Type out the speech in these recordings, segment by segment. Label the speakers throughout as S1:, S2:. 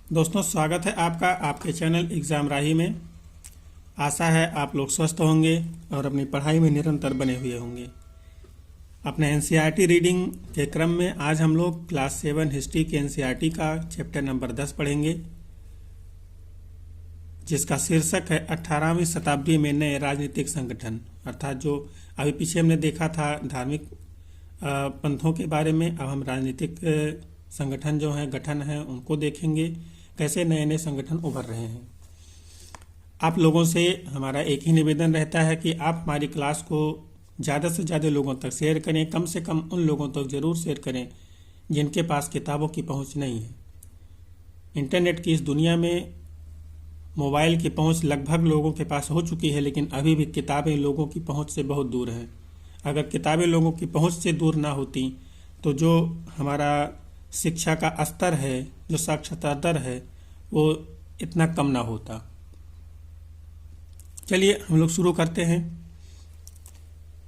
S1: दोस्तों, स्वागत है आपका आपके चैनल एग्ज़ाम राही में। आशा है आप लोग स्वस्थ होंगे और अपनी पढ़ाई में निरंतर बने हुए होंगे। अपने एनसीईआरटी रीडिंग के क्रम में आज हम लोग क्लास 7 हिस्ट्री के एनसीईआरटी का चैप्टर नंबर 10 पढ़ेंगे, जिसका शीर्षक है 18वीं शताब्दी में नए राजनीतिक संगठन। अर्थात जो अभी पीछे हमने देखा था धार्मिक पंथों के बारे में, अब हम राजनीतिक संगठन जो हैं, गठन हैं, उनको देखेंगे कैसे नए नए संगठन उभर रहे हैं। आप लोगों से हमारा एक ही निवेदन रहता है कि आप हमारी क्लास को ज़्यादा से ज़्यादा लोगों तक शेयर करें, कम से कम उन लोगों तक ज़रूर शेयर करें जिनके पास किताबों की पहुंच नहीं है। इंटरनेट की इस दुनिया में मोबाइल की पहुंच लगभग लोगों के पास हो चुकी है, लेकिन अभी भी किताबें लोगों की पहुंच से बहुत दूर हैं। अगर किताबें लोगों की पहुंच से दूर ना होती तो जो हमारा शिक्षा का स्तर है, जो साक्षरता दर है, वो इतना कम ना होता। चलिए हम लोग शुरू करते हैं।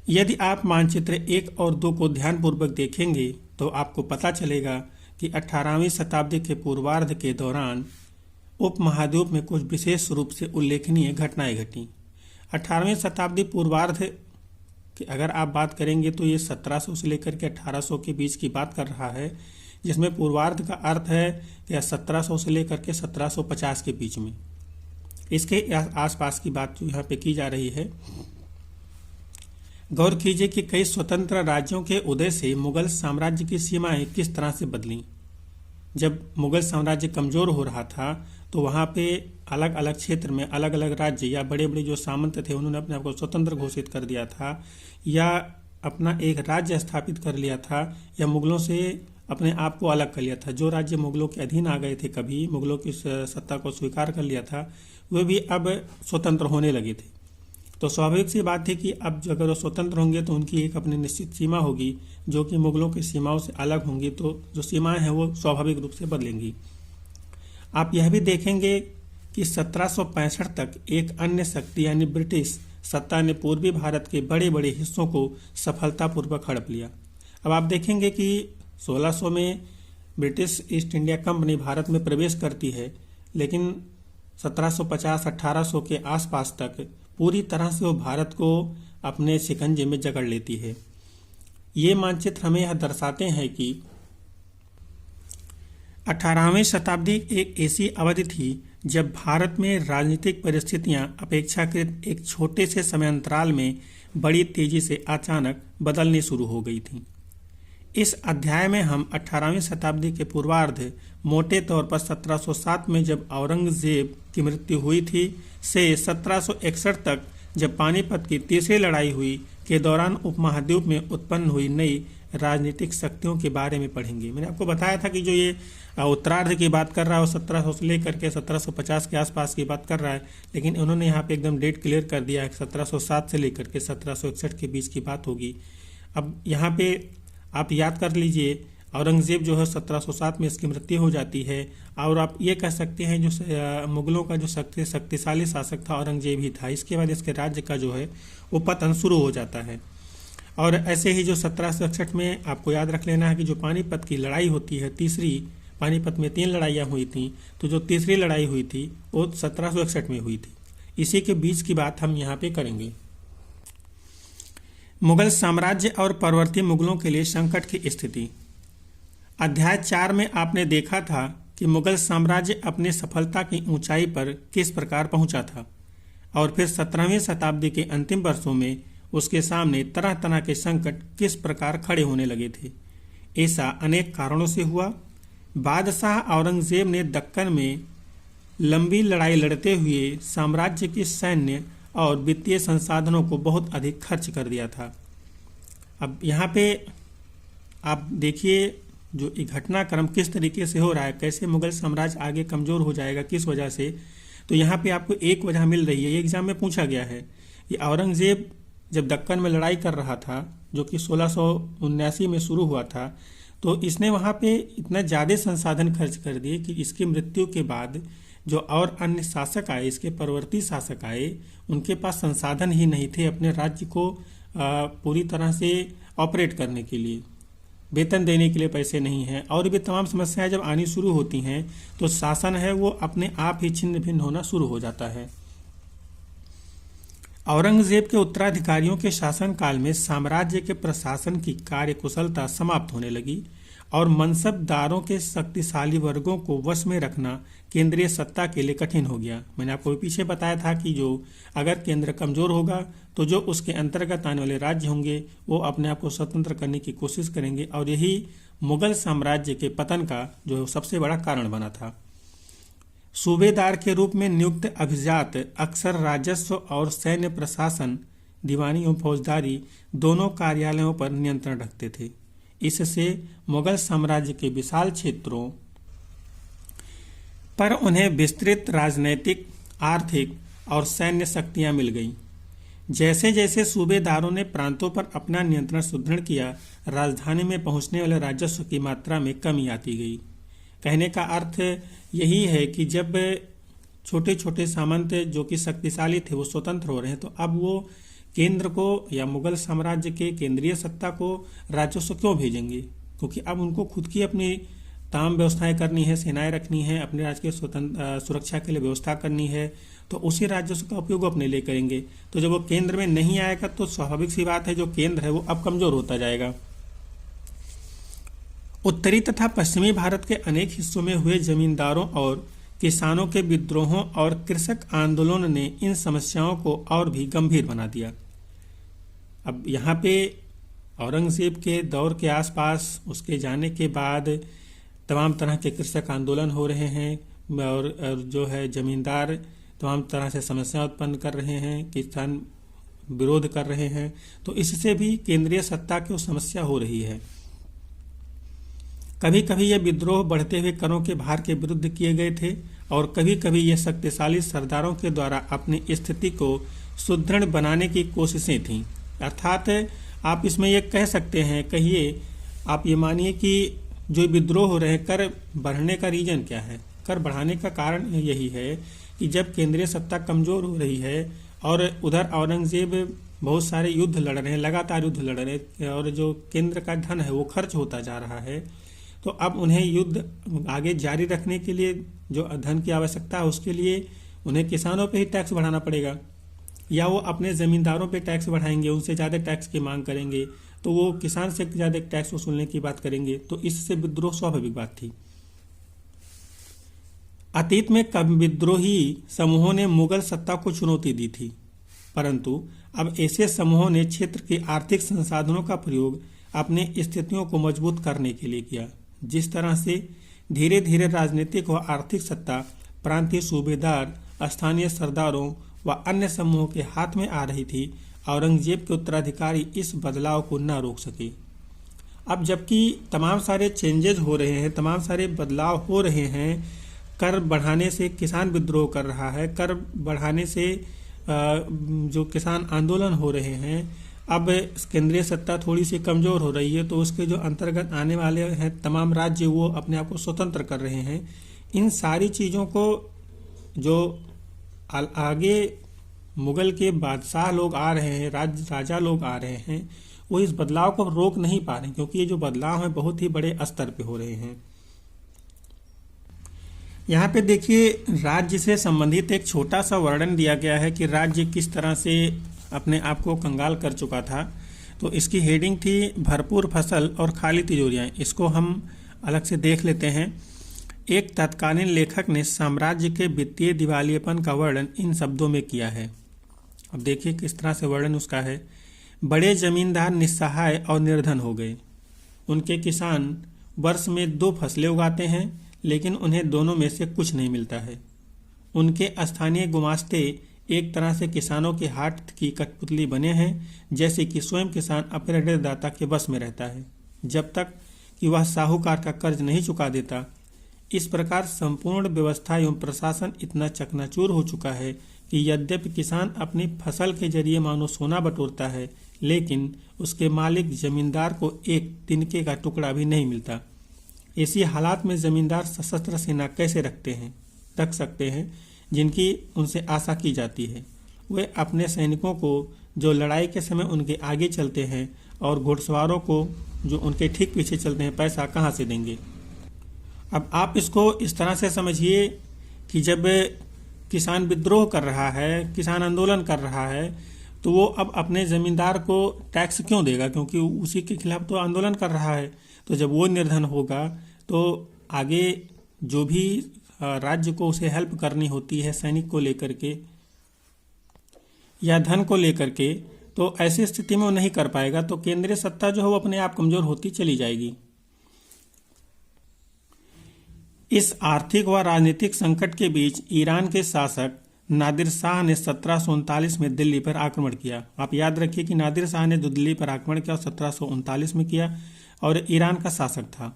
S1: यदि आप मानचित्र 1 और 2 को ध्यानपूर्वक देखेंगे तो आपको पता चलेगा कि 18वीं शताब्दी के पूर्वार्ध के दौरान उपमहाद्वीप में कुछ विशेष रूप से उल्लेखनीय घटनाएं घटी। 18वीं शताब्दी पूर्वार्ध की अगर आप बात करेंगे तो ये 1700 से लेकर के 1800 के बीच की बात कर रहा है, जिसमें पूर्वार्ध का अर्थ है कि 1700 से लेकर के 1750 के बीच में। इसके आसपास की बात जो यहाँ पे की जा रही है। गौर कीजिए कि कई स्वतंत्र राज्यों के उदय से मुगल साम्राज्य की सीमाएं किस तरह से बदलीं। जब मुगल साम्राज्य कमजोर हो रहा था तो वहाँ पे अलग अलग क्षेत्र में अलग अलग राज्य या बड़े बड़े जो सामंत थे उन्होंने अपने आप को स्वतंत्र घोषित कर दिया था, या अपना एक राज्य स्थापित कर लिया था, या मुगलों से अपने आप को अलग कर लिया था। जो राज्य मुगलों के अधीन आ गए थे, कभी मुगलों की सत्ता को स्वीकार कर लिया था, वे भी अब स्वतंत्र होने लगे थे। तो स्वाभाविक सी बात थी कि अब अगर वो स्वतंत्र होंगे तो उनकी एक अपनी निश्चित सीमा होगी जो कि मुगलों की सीमाओं से अलग होंगी, तो जो सीमाएं हैं वो स्वाभाविक रूप से बदलेंगी। आप यह भी देखेंगे कि 1765 तक एक अन्य शक्ति यानी ब्रिटिश सत्ता ने पूर्वी भारत के बड़े बड़े हिस्सों को सफलतापूर्वक हड़प लिया। अब आप देखेंगे कि 1600 में British east India company Bharat में प्रवेश करती है, लेकिन 1750-1800 के आसपास तक पूरी तरह से वो भारत को अपने शिकंजे में जकड़ लेती है। ये मानचित्र हमें यह दर्शाते हैं कि 18वीं शताब्दी एक ऐसी अवधि थी जब भारत में राजनीतिक परिस्थितियां अपेक्षाकृत एक छोटे से समयांतराल में बड़ी तेजी से अचानक बदलनी शुरू हो गई थीं। इस अध्याय में हम 18वीं शताब्दी के पूर्वार्ध, मोटे तौर पर 1707 में जब औरंगजेब की मृत्यु हुई थी, से 1761 तक जब पानीपत की तीसरी लड़ाई हुई के दौरान उपमहाद्वीप में उत्पन्न हुई नई राजनीतिक शक्तियों के बारे में पढ़ेंगे। मैंने आपको बताया था कि जो ये उत्तरार्ध की बात कर रहा है वो 1700 से लेकर के 1750 के आसपास की बात कर रहा है, लेकिन उन्होंने यहाँ पे एकदम डेट क्लियर कर दिया है 1707 से लेकर के 1761 के बीच की बात होगी। अब यहाँ पे आप याद कर लीजिए, औरंगजेब जो है 1707 में इसकी मृत्यु हो जाती है, और आप ये कह सकते हैं जो मुगलों का जो शक्तिशाली शासक था औरंगजेब ही था। इसके बाद इसके राज्य का जो है वो पतन शुरू हो जाता है। और ऐसे ही जो 1761 में आपको याद रख लेना है कि जो पानीपत की लड़ाई होती है, तीसरी, पानीपत में 3 लड़ाइयाँ हुई थी, तो जो तीसरी लड़ाई हुई थी वो 1761 में हुई थी। इसी के बीच की बात हम यहाँ पे करेंगे। मुगल साम्राज्य और परवर्ती मुगलों के लिए संकट की स्थिति। अध्याय 4 में आपने देखा था कि मुगल साम्राज्य अपनी सफलता की ऊंचाई पर किस प्रकार पहुंचा था, और फिर 17वीं शताब्दी के अंतिम वर्षों में उसके सामने तरह तरह के संकट किस प्रकार खड़े होने लगे थे। ऐसा अनेक कारणों से हुआ। बादशाह औरंगजेब ने दक्कन में लंबी लड़ाई लड़ते हुए साम्राज्य की सैन्य और वित्तीय संसाधनों को बहुत अधिक खर्च कर दिया था। अब यहाँ पे आप देखिए जो ये घटनाक्रम किस तरीके से हो रहा है, कैसे मुगल साम्राज्य आगे कमजोर हो जाएगा, किस वजह से। तो यहाँ पे आपको एक वजह मिल रही है, ये एग्जाम में पूछा गया है। ये औरंगजेब जब दक्कन में लड़ाई कर रहा था, जो कि 1679 में शुरू हुआ था, तो इसने वहाँ पे इतना ज़्यादा संसाधन खर्च कर दिए कि इसकी मृत्यु के बाद जो और अन्य शासक आए, इसके परवर्ती शासक आए, उनके पास संसाधन ही नहीं थे अपने राज्य को पूरी तरह से ऑपरेट करने के लिए। वेतन देने के लिए पैसे नहीं हैं, और भी तमाम समस्याएं जब आनी शुरू होती हैं तो शासन है वो अपने आप ही छिन्न भिन्न होना शुरू हो जाता है। औरंगजेब के उत्तराधिकारियों के शासनकाल में साम्राज्य के प्रशासन की कार्यकुशलता समाप्त होने लगी और मनसबदारों के शक्तिशाली वर्गों को वश में रखना केंद्रीय सत्ता के लिए कठिन हो गया। मैंने आपको पीछे बताया था कि जो अगर केंद्र कमजोर होगा तो जो उसके अंतर्गत आने वाले राज्य होंगे वो अपने आप को स्वतंत्र करने की कोशिश करेंगे, और यही मुगल साम्राज्य के पतन का जो सबसे बड़ा कारण बना था। सूबेदार के रूप में नियुक्त अभिजात अक्सर राजस्व और सैन्य प्रशासन, दीवानी एवं फौजदारी दोनों कार्यालयों पर नियंत्रण रखते थे। इससे मुगल साम्राज्य के विशाल क्षेत्रों पर उन्हें विस्तृत राजनैतिक, आर्थिक और सैन्य शक्तियां मिल गईं। जैसे जैसे सूबेदारों ने प्रांतों पर अपना नियंत्रण सुदृढ़ किया, राजधानी में पहुंचने वाले राजस्व की मात्रा में कमी आती गई। कहने का अर्थ यही है कि जब छोटे छोटे सामंत जो कि शक्तिशाली थे वो स्वतंत्र हो रहे हैं, तो अब वो केंद्र को या मुगल साम्राज्य के केंद्रीय सत्ता को राजस्व क्यों भेजेंगे, क्योंकि अब उनको खुद की अपनी तमाम व्यवस्थाएं करनी है, सेनाएं रखनी है, अपने राज्य के सुरक्षा के लिए व्यवस्था करनी है, तो उसी राजस्व का उपयोग अपने लिए करेंगे। तो जब वो केंद्र में नहीं आएगा तो स्वाभाविक सी बात है जो केंद्र है वो अब कमजोर होता जाएगा। उत्तरी तथा पश्चिमी भारत के अनेक हिस्सों में हुए जमींदारों और किसानों के विद्रोहों और कृषक आंदोलन ने इन समस्याओं को और भी गंभीर बना दिया। अब यहाँ पे औरंगजेब के दौर के आसपास उसके जाने के बाद तमाम तरह के कृषक आंदोलन हो रहे हैं, और जो है जमींदार तमाम तरह से समस्या उत्पन्न कर रहे हैं, किसान विरोध कर रहे हैं, तो इससे भी केंद्रीय सत्ता की समस्या हो रही है। कभी कभी ये विद्रोह बढ़ते हुए करों के भार के विरुद्ध किए गए थे, और कभी कभी ये शक्तिशाली सरदारों के द्वारा अपनी स्थिति को सुदृढ़ बनाने की कोशिशें थीं। अर्थात आप इसमें ये कह सकते हैं, कहिए आप ये मानिए कि जो विद्रोह हो रहे हैं, कर बढ़ने का रीजन क्या है? कर बढ़ाने का कारण यही है कि जब केंद्रीय सत्ता कमजोर हो रही है और उधर औरंगजेब बहुत सारे युद्ध लड़ रहे हैं, लगातार युद्ध लड़ रहे हैं, और जो केंद्र का धन है वो खर्च होता जा रहा है, तो अब उन्हें युद्ध आगे जारी रखने के लिए जो धन की आवश्यकता है उसके लिए उन्हें किसानों पे ही टैक्स बढ़ाना पड़ेगा, या वो अपने जमींदारों पे टैक्स बढ़ाएंगे, उनसे ज़्यादा टैक्स की मांग करेंगे, तो वो किसान से ज़्यादा टैक्स वसूलने की बात करेंगे, तो इससे विद्रोह स्वाभाविक बात थी। अतीत में कभी विद्रोही समूहों ने मुगल सत्ता को चुनौती दी थी, परंतु अब ऐसे समूहों ने क्षेत्र के आर्थिक संसाधनों का प्रयोग अपने स्थितियों को मजबूत करने के लिए किया। जिस तरह से धीरे धीरे राजनीतिक व आर्थिक सत्ता प्रांतीय सूबेदार, स्थानीय सरदारों व अन्य समूहों के हाथ में आ रही थी, औरंगजेब के उत्तराधिकारी इस बदलाव को न रोक सके। अब जबकि तमाम सारे चेंजेज हो रहे हैं, तमाम सारे बदलाव हो रहे हैं, कर बढ़ाने से किसान विद्रोह कर रहा है, कर बढ़ाने से जो किसान आंदोलन हो रहे हैं, अब केंद्रीय सत्ता थोड़ी सी कमजोर हो रही है, तो उसके जो अंतर्गत आने वाले हैं तमाम राज्य वो अपने आप को स्वतंत्र कर रहे हैं। इन सारी चीज़ों को जो आगे मुगल के बादशाह लोग आ रहे हैं, राजा लोग आ रहे हैं, वो इस बदलाव को रोक नहीं पा रहे, क्योंकि ये जो बदलाव है बहुत ही बड़े स्तर पे हो रहे हैं। यहाँ पे देखिए राज्य से संबंधित एक छोटा सा वर्णन दिया गया है कि राज्य किस तरह से अपने आप को कंगाल कर चुका था। तो इसकी हेडिंग थी भरपूर फसल और खाली तिजोरियाँ। इसको हम अलग से देख लेते हैं। एक तत्कालीन लेखक ने साम्राज्य के वित्तीय दिवालियेपन का वर्णन इन शब्दों में किया है। अब देखिए किस तरह से वर्णन उसका है। बड़े जमींदार निस्सहाय और निर्धन हो गए। उनके किसान वर्ष में 2 फसलें उगाते हैं, लेकिन उन्हें दोनों में से कुछ नहीं मिलता है। उनके स्थानीय गुमास्ते एक तरह से किसानों के हाथ की कठपुतली बने हैं, जैसे कि स्वयं किसान अपने ऋणदाता के बस में रहता है जब तक कि वह साहूकार का कर्ज नहीं चुका देता। इस प्रकार संपूर्ण व्यवस्था एवं प्रशासन इतना चकनाचूर हो चुका है कि यद्यपि किसान अपनी फसल के जरिए मानो सोना बटोरता है, लेकिन उसके मालिक जमींदार को एक तिनके का टुकड़ा भी नहीं मिलता। ऐसी हालात में जमींदार सशस्त्र सेना कैसे रख सकते हैं जिनकी उनसे आशा की जाती है। वे अपने सैनिकों को जो लड़ाई के समय उनके आगे चलते हैं और घुड़सवारों को, जो उनके ठीक पीछे चलते हैं, पैसा कहाँ से देंगे। अब आप इसको इस तरह से समझिए कि जब किसान विद्रोह कर रहा है, किसान आंदोलन कर रहा है, तो वो अब अपने ज़मींदार को टैक्स क्यों देगा, क्योंकि उसी के खिलाफ तो आंदोलन कर रहा है। तो जब वो निर्धन होगा तो आगे जो भी राज्य को उसे हेल्प करनी होती है सैनिक को लेकर के या धन को लेकर के, तो ऐसी स्थिति में वो नहीं कर पाएगा। तो केंद्रीय सत्ता जो है वो अपने आप कमजोर होती चली जाएगी। इस आर्थिक व राजनीतिक संकट के बीच ईरान के शासक नादिर शाह ने 1739 में दिल्ली पर आक्रमण किया। आप याद रखिए कि नादिर शाह ने जो दिल्ली पर आक्रमण किया 1739 में किया और ईरान का शासक था,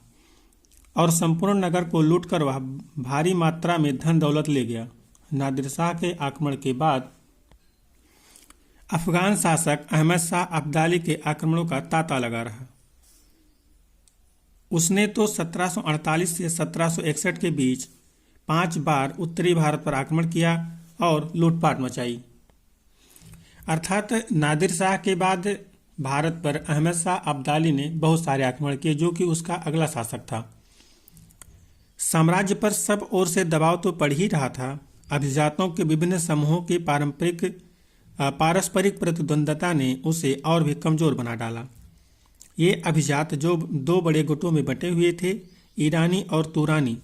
S1: और संपूर्ण नगर को लूटकर वह भारी मात्रा में धन दौलत ले गया। नादिर शाह के आक्रमण के बाद अफगान शासक अहमद शाह अब्दाली के आक्रमणों का तांता लगा रहा। उसने तो 1748 से 1761 के बीच 5 बार उत्तरी भारत पर आक्रमण किया और लूटपाट मचाई। अर्थात नादिर शाह के बाद भारत पर अहमद शाह अब्दाली ने बहुत सारे आक्रमण किए, जो कि उसका अगला शासक था। साम्राज्य पर सब ओर से दबाव तो पड़ ही रहा था। अभिजातों के विभिन्न समूहों की पारस्परिक प्रतिद्वंदता ने उसे और भी कमजोर बना डाला। ये अभिजात जो 2 बड़े गुटों में बंटे हुए थे, ईरानी और तुरानी,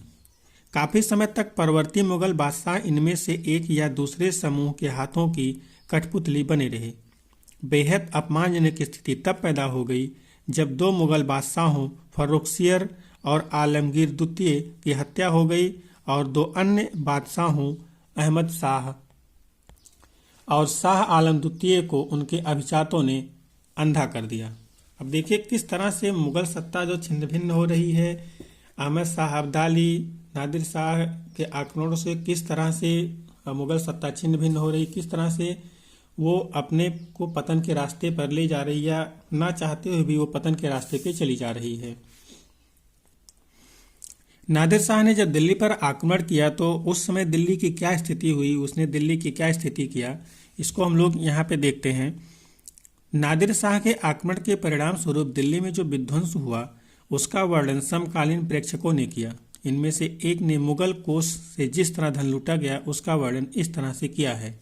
S1: काफी समय तक परवर्ती मुगल बादशाह इनमें से एक या दूसरे समूह के हाथों की कठपुतली बने रहे। बेहद अपमानजनक स्थिति तब पैदा हो गई जब 2 मुगल बादशाहों फर्रुखसियर और आलमगीर द्वितीय की हत्या हो गई और 2 अन्य बादशाहों अहमद शाह और शाह आलम द्वितीय को उनके अभिजातों ने अंधा कर दिया। अब देखिए किस तरह से मुगल सत्ता जो छिन्न भिन्न हो रही है। अहमद शाह अब्दाली, नादिर शाह के आक्रमणों से किस तरह से मुगल सत्ता छिन्न भिन्न हो रही, किस तरह से वो अपने को पतन के रास्ते पर ले जा रही, या ना चाहते हुए भी वो पतन के रास्ते पे चली जा रही है। नादिर शाह ने जब दिल्ली पर आक्रमण किया तो उस समय दिल्ली की क्या स्थिति हुई, उसने दिल्ली की क्या स्थिति किया, इसको हम लोग यहाँ पे देखते हैं। नादिर शाह के आक्रमण के परिणाम स्वरूप दिल्ली में जो विध्वंस हुआ उसका वर्णन समकालीन प्रेक्षकों ने किया। इनमें से एक ने मुगल कोष से जिस तरह धन लूटा गया उसका वर्णन इस तरह से किया है।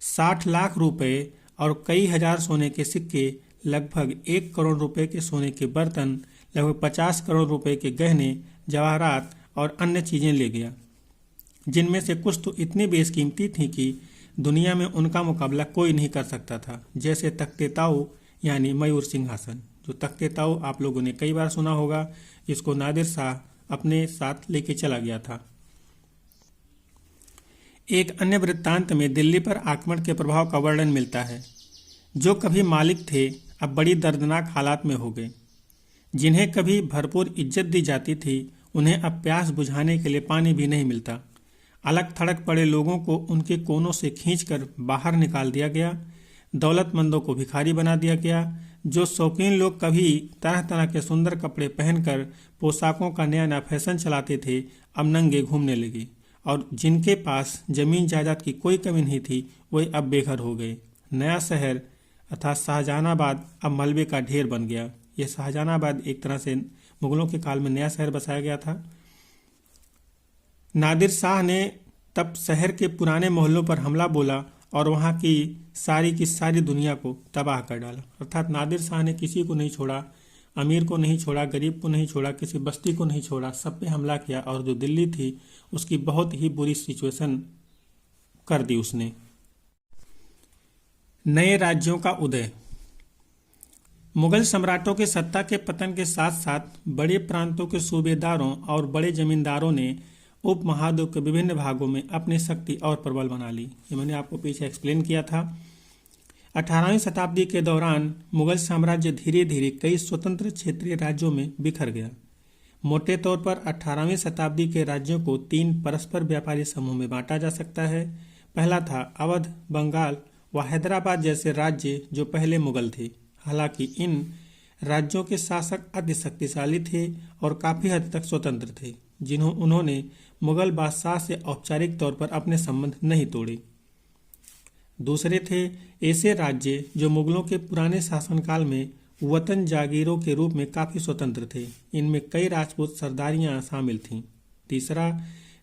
S1: 60 लाख रुपए और कई हजार सोने के सिक्के, लगभग 1 करोड़ रुपए के सोने के बर्तन, लगभग 50 करोड़ रुपए के गहने, जवाहरात और अन्य चीजें ले गया, जिनमें से कुछ तो इतनी बेशकीमती थी कि दुनिया में उनका मुकाबला कोई नहीं कर सकता था। जैसे तख्ते ताऊ यानी मयूर सिंहासन, जो तख्ते ताऊ आप लोगों ने कई बार सुना होगा, जिसको नादिर शाह अपने साथ लेके चला गया था। एक अन्य वृत्तांत में दिल्ली पर आक्रमण के प्रभाव का वर्णन मिलता है। जो कभी मालिक थे अब बड़ी दर्दनाक हालात में हो गए। जिन्हें कभी भरपूर इज्जत दी जाती थी उन्हें अब प्यास बुझाने के लिए पानी भी नहीं मिलता। अलग थड़क पड़े लोगों को उनके कोनों से खींचकर बाहर निकाल दिया गया। दौलतमंदों को भिखारी बना दिया गया। जो शौकीन लोग कभी तरह तरह के सुंदर कपड़े पहनकर पोशाकों का नया नया फैशन चलाते थे अब नंगे घूमने लगे, और जिनके पास जमीन जायदाद की कोई कमी नहीं थी वे अब बेघर हो गए। नया शहर अर्थात शाहजहानाबाद अब मलबे का ढेर बन गया। यह शाहजहानाबाद एक तरह से मुगलों के काल में नया शहर बसाया गया था। नादिर शाह ने तब शहर के पुराने मोहल्लों पर हमला बोला और वहां की सारी दुनिया को तबाह कर डाला। अर्थात नादिर शाह ने किसी को नहीं छोड़ा, अमीर को नहीं छोड़ा, गरीब को नहीं छोड़ा, किसी बस्ती को नहीं छोड़ा, सब पे हमला किया और जो दिल्ली थी उसकी बहुत ही बुरी सिचुएशन कर दी उसने। नए राज्यों का उदय। मुगल सम्राटों के सत्ता के पतन के साथ साथ बड़े प्रांतों के सूबेदारों और बड़े जमींदारों ने उपमहाद्वीप के विभिन्न भागों में अपनी शक्ति और प्रबल बना ली। ये मैंने आपको पीछे एक्सप्लेन किया था। 18वीं शताब्दी के दौरान मुगल साम्राज्य धीरे धीरे कई स्वतंत्र क्षेत्रीय राज्यों में बिखर गया। मोटे तौर पर 18वीं शताब्दी के राज्यों को 3 परस्पर व्यापारी समूह में बांटा जा सकता है। पहला था अवध, बंगाल व हैदराबाद जैसे राज्य जो पहले मुगल थे। हालांकि इन राज्यों के शासक अति शक्तिशाली थे और काफी हद तक स्वतंत्र थे, उन्होंने मुगल बादशाह से औपचारिक तौर पर अपने संबंध नहीं तोड़े। दूसरे थे ऐसे राज्य जो मुगलों के पुराने शासनकाल में वतन जागीरों के रूप में काफ़ी स्वतंत्र थे। इनमें कई राजपूत सरदारियां शामिल थीं।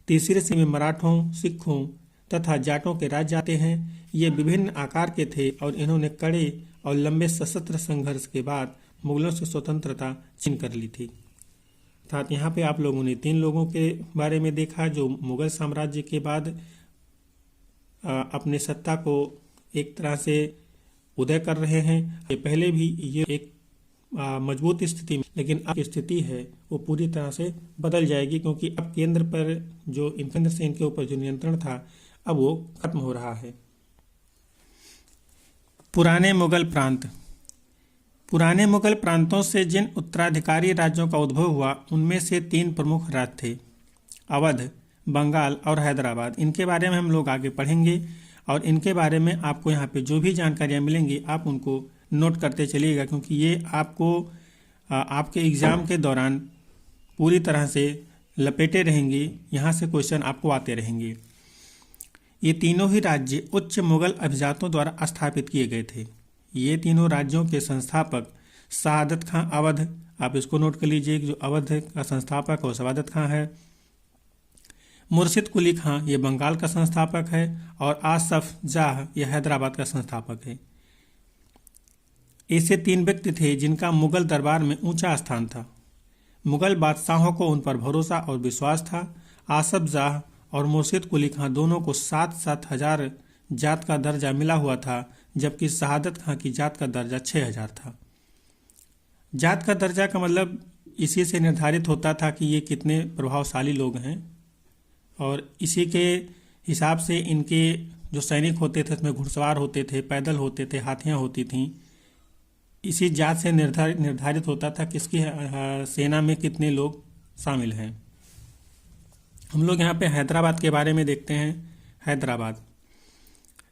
S1: तीसरे से में मराठों, सिखों तथा जाटों के राज्य आते हैं। ये विभिन्न आकार के थे और इन्होंने कड़े और लंबे सशस्त्र संघर्ष के बाद मुगलों से स्वतंत्रता छीन कर ली थी। अर्थात यहाँ पे आप लोगों ने 3 लोगों के बारे में देखा जो मुगल साम्राज्य के बाद अपने सत्ता को एक तरह से उदय कर रहे हैं। ये पहले भी ये एक मजबूत स्थिति में, लेकिन अब स्थिति है वो पूरी तरह से बदल जाएगी, क्योंकि अब केंद्र से इनके ऊपर जो नियंत्रण था अब वो खत्म हो रहा है। पुराने मुगल प्रांतों से जिन उत्तराधिकारी राज्यों का उद्भव हुआ उनमें से 3 प्रमुख राज्य थे, अवध, बंगाल और हैदराबाद। इनके बारे में हम लोग आगे पढ़ेंगे और इनके बारे में आपको यहाँ पे जो भी जानकारियाँ मिलेंगी आप उनको नोट करते चलिएगा, क्योंकि ये आपको आपके एग्ज़ाम के दौरान पूरी तरह से लपेटे रहेंगे। यहाँ से क्वेश्चन आपको आते रहेंगे। ये तीनों ही राज्य उच्च मुगल अभिजातों द्वारा स्थापित किए गए थे। ये तीनों राज्यों के संस्थापक शहादत खां अवध, आप इसको नोट कर लीजिए कि जो अवध का संस्थापक है वो शहादत खां है। मुर्शिद कुली खां ये बंगाल का संस्थापक है और आसफ जाह ये हैदराबाद का संस्थापक है। ऐसे 3 व्यक्ति थे जिनका मुगल दरबार में ऊंचा स्थान था। मुगल बादशाहों को उन पर भरोसा और विश्वास था। आसफ जाह और मुर्शिद कुली खां दोनों को 7-7 हजार जात का दर्जा मिला हुआ था, जबकि शहादत खां की जात का दर्जा 6000 था। जात का दर्जा का मतलब इसी से निर्धारित होता था कि ये कितने प्रभावशाली लोग हैं, और इसी के हिसाब से इनके जो सैनिक होते थे उसमें घुड़सवार होते थे, पैदल होते थे, हाथियां होती थीं। इसी जात से निर्धारित होता था किसकी सेना में कितने लोग शामिल हैं। हम लोग यहाँ पे हैदराबाद के बारे में देखते हैं। हैदराबाद,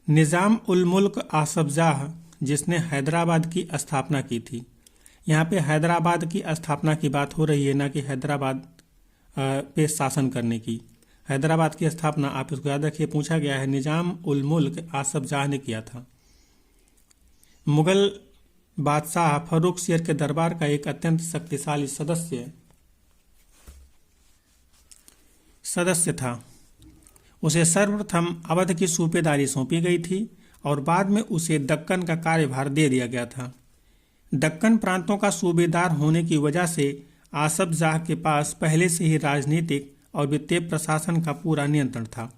S1: निज़ाम उल मुल्क आसफ जाह जिसने हैदराबाद की स्थापना की थी। यहाँ पे हैदराबाद की स्थापना की बात हो रही है, ना कि हैदराबाद पे शासन करने की। हैदराबाद की स्थापना, आप इसको याद रखिए, पूछा गया है, निज़ाम उल मुल्क आसफ जाह ने किया था। मुगल बादशाह फर्रुख शेर के दरबार का एक अत्यंत शक्तिशाली सदस्य था। उसे सर्वप्रथम अवध की सूबेदारी सौंपी गई थी और बाद में उसे दक्कन का कार्यभार दे दिया गया था। दक्कन प्रांतों का सूबेदार होने की वजह से आसफ जाह के पास पहले से ही राजनीतिक और वित्तीय प्रशासन का पूरा नियंत्रण था।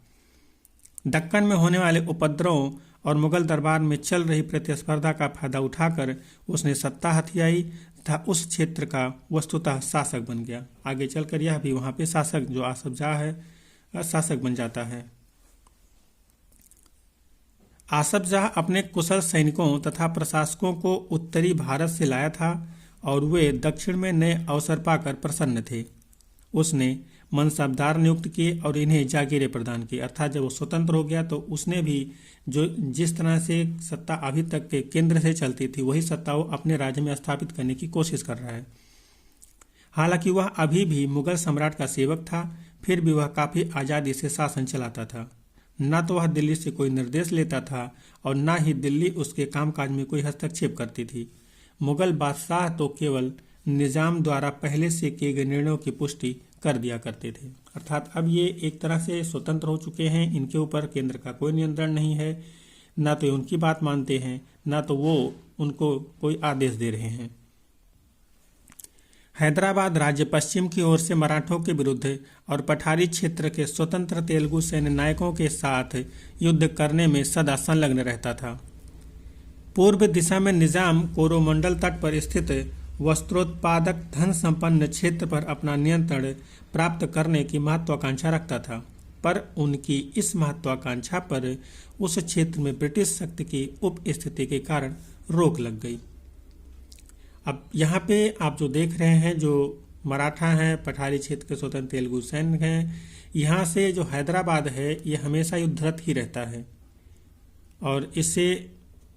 S1: दक्कन में होने वाले उपद्रवों और मुगल दरबार में चल रही प्रतिस्पर्धा का फायदा उठाकर उसने सत्ता हथियाई तथा उस क्षेत्र का वस्तुतः शासक बन गया। आगे चलकर यह भी वहां पे शासक, जो आसफ जाह है, शासक बन जाता है। आसफ जाह अपने कुशल सैनिकों तथा प्रशासकों को उत्तरी भारत से लाया था और वे दक्षिण में नए अवसर पाकर प्रसन्न थे। उसने मनसबदार नियुक्त किए और इन्हें जागीरें प्रदान की। अर्थात जब वो स्वतंत्र हो गया तो उसने भी जिस तरह से सत्ता अभी तक के केंद्र से चलती थी वही सत्ता वो अपने राज्य में स्थापित करने की कोशिश कर रहा है। हालांकि वह अभी भी मुगल सम्राट का सेवक था, फिर भी वह काफ़ी आज़ादी से शासन चलाता था। न तो वह दिल्ली से कोई निर्देश लेता था और न ही दिल्ली उसके कामकाज में कोई हस्तक्षेप करती थी। मुगल बादशाह तो केवल निज़ाम द्वारा पहले से किए गए निर्णयों की पुष्टि कर दिया करते थे। अर्थात अब ये एक तरह से स्वतंत्र हो चुके हैं। इनके ऊपर केंद्र का कोई नियंत्रण नहीं है, ना तो उनकी बात मानते हैं, ना तो वो उनको कोई आदेश दे रहे हैं। हैदराबाद राज्य पश्चिम की ओर से मराठों के विरुद्ध और पठारी क्षेत्र के स्वतंत्र तेलुगु सैन्य नायकों के साथ युद्ध करने में सदा संलग्न रहता था। पूर्व दिशा में निजाम कोरोमंडल तट पर स्थित वस्त्रोत्पादक धन संपन्न क्षेत्र पर अपना नियंत्रण प्राप्त करने की महत्वाकांक्षा रखता था, पर उनकी इस महत्वाकांक्षा पर उस क्षेत्र में ब्रिटिश शक्ति की उपस्थिति के कारण रोक लग गई। अब यहाँ पे आप जो देख रहे हैं, जो मराठा हैं, पठारी क्षेत्र के स्वतंत्र तेलुगु सैन्य हैं, यहाँ से जो हैदराबाद है ये हमेशा युद्धरत ही रहता है और इससे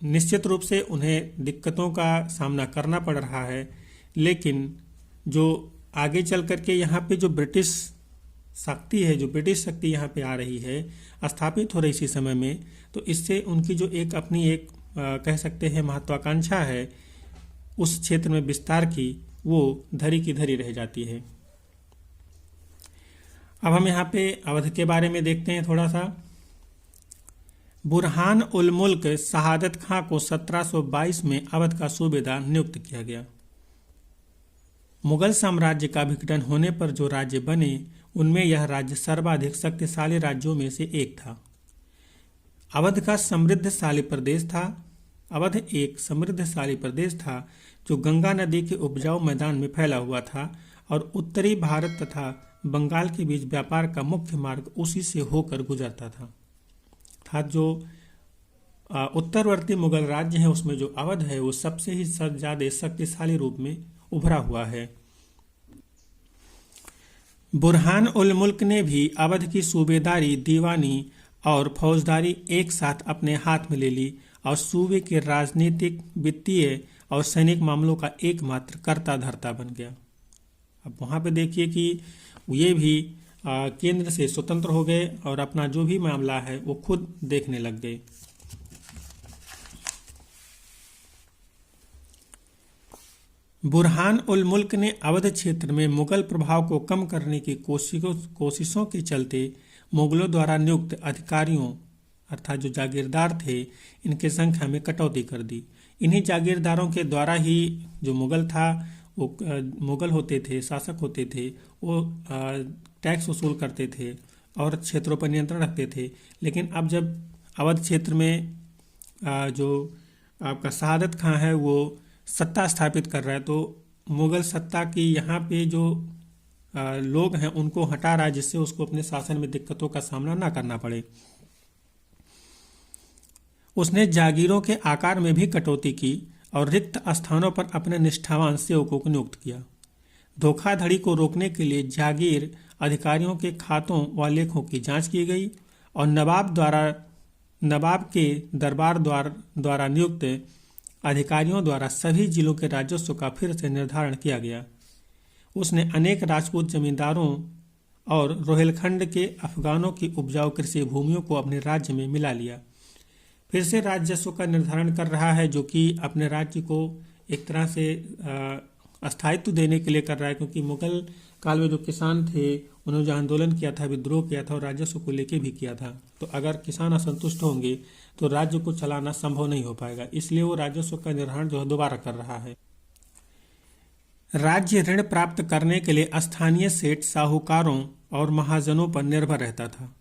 S1: निश्चित रूप से उन्हें दिक्कतों का सामना करना पड़ रहा है। लेकिन जो आगे चल करके यहाँ पे जो ब्रिटिश शक्ति है, जो ब्रिटिश शक्ति यहाँ पे आ रही है, स्थापित हो रही इसी समय में, तो इससे उनकी जो एक अपनी एक कह सकते हैं महत्वाकांक्षा है, उस क्षेत्र में विस्तार की वो धरी की धरी रह जाती है। अब हम यहाँ पे अवध के बारे में देखते हैं थोड़ा सा। बुरहान उल मुल्क शहादत खां को 1722 में अवध का सूबेदार नियुक्त किया गया। मुगल साम्राज्य का विघटन होने पर जो राज्य बने उनमें यह राज्य सर्वाधिक शक्तिशाली राज्यों में से एक था। अवध एक समृद्धशाली प्रदेश था जो गंगा नदी के उपजाऊ मैदान में फैला हुआ था और उत्तरी भारत तथा बंगाल के बीच व्यापार का मुख्य मार्ग उसी से होकर गुजरता था। जो उत्तरवर्ती मुगल राज्य है उसमें जो अवध है वो सबसे ही ज्यादा शक्तिशाली रूप में उभरा हुआ है। बुरहान उल मुल्क ने भी अवध की सूबेदारी, दीवानी और फौजदारी एक साथ अपने हाथ में ले ली और सूबे के राजनीतिक, वित्तीय और सैनिक मामलों का एकमात्र कर्ता धर्ता बन गया। अब वहां पे देखिए कि ये भी केंद्र से स्वतंत्र हो गए और अपना जो भी मामला है वो खुद देखने लग गए। बुरहान उल मुल्क ने अवध क्षेत्र में मुगल प्रभाव को कम करने की कोशिशों के चलते मुगलों द्वारा नियुक्त अधिकारियों अर्थात जो जागीरदार थे इनके संख्या में कटौती कर दी। इन्हीं जागीरदारों के द्वारा ही जो मुगल था वो मुगल होते थे, शासक होते थे, वो टैक्स वसूल करते थे और क्षेत्रों पर नियंत्रण रखते थे। लेकिन अब जब अवध क्षेत्र में जो आपका शहादत खां है वो सत्ता स्थापित कर रहा है तो मुगल सत्ता की यहाँ पे जो लोग हैं उनको हटा रहा है जिससे उसको अपने शासन में दिक्कतों का सामना ना करना पड़े। उसने जागीरों के आकार में भी कटौती की और रिक्त स्थानों पर अपने निष्ठावान सेवकों को नियुक्त किया। धोखाधड़ी को रोकने के लिए जागीर अधिकारियों के खातों व लेखों की जांच की गई और नवाब के दरबार द्वारा नियुक्त अधिकारियों द्वारा सभी जिलों के राजस्व का फिर से निर्धारण किया गया। उसने अनेक राजपूत जमींदारों और रोहिलखंड के अफगानों की उपजाऊ कृषि भूमियों को अपने राज्य में मिला लिया। फिर से राजस्व का निर्धारण कर रहा है जो कि अपने राज्य को एक तरह से अस्थायित्व देने के लिए कर रहा है, क्योंकि मुगल काल में जो किसान थे उन्होंने जो आंदोलन किया था, विद्रोह किया था और राजस्व को लेके भी किया था, तो अगर किसान असंतुष्ट होंगे तो राज्य को चलाना संभव नहीं हो पाएगा। इसलिए वो राजस्व का निर्धारण जो है दोबारा कर रहा है। राज्य ऋण प्राप्त करने के लिए स्थानीय सेठ, साहूकारों और महाजनों पर निर्भर रहता था।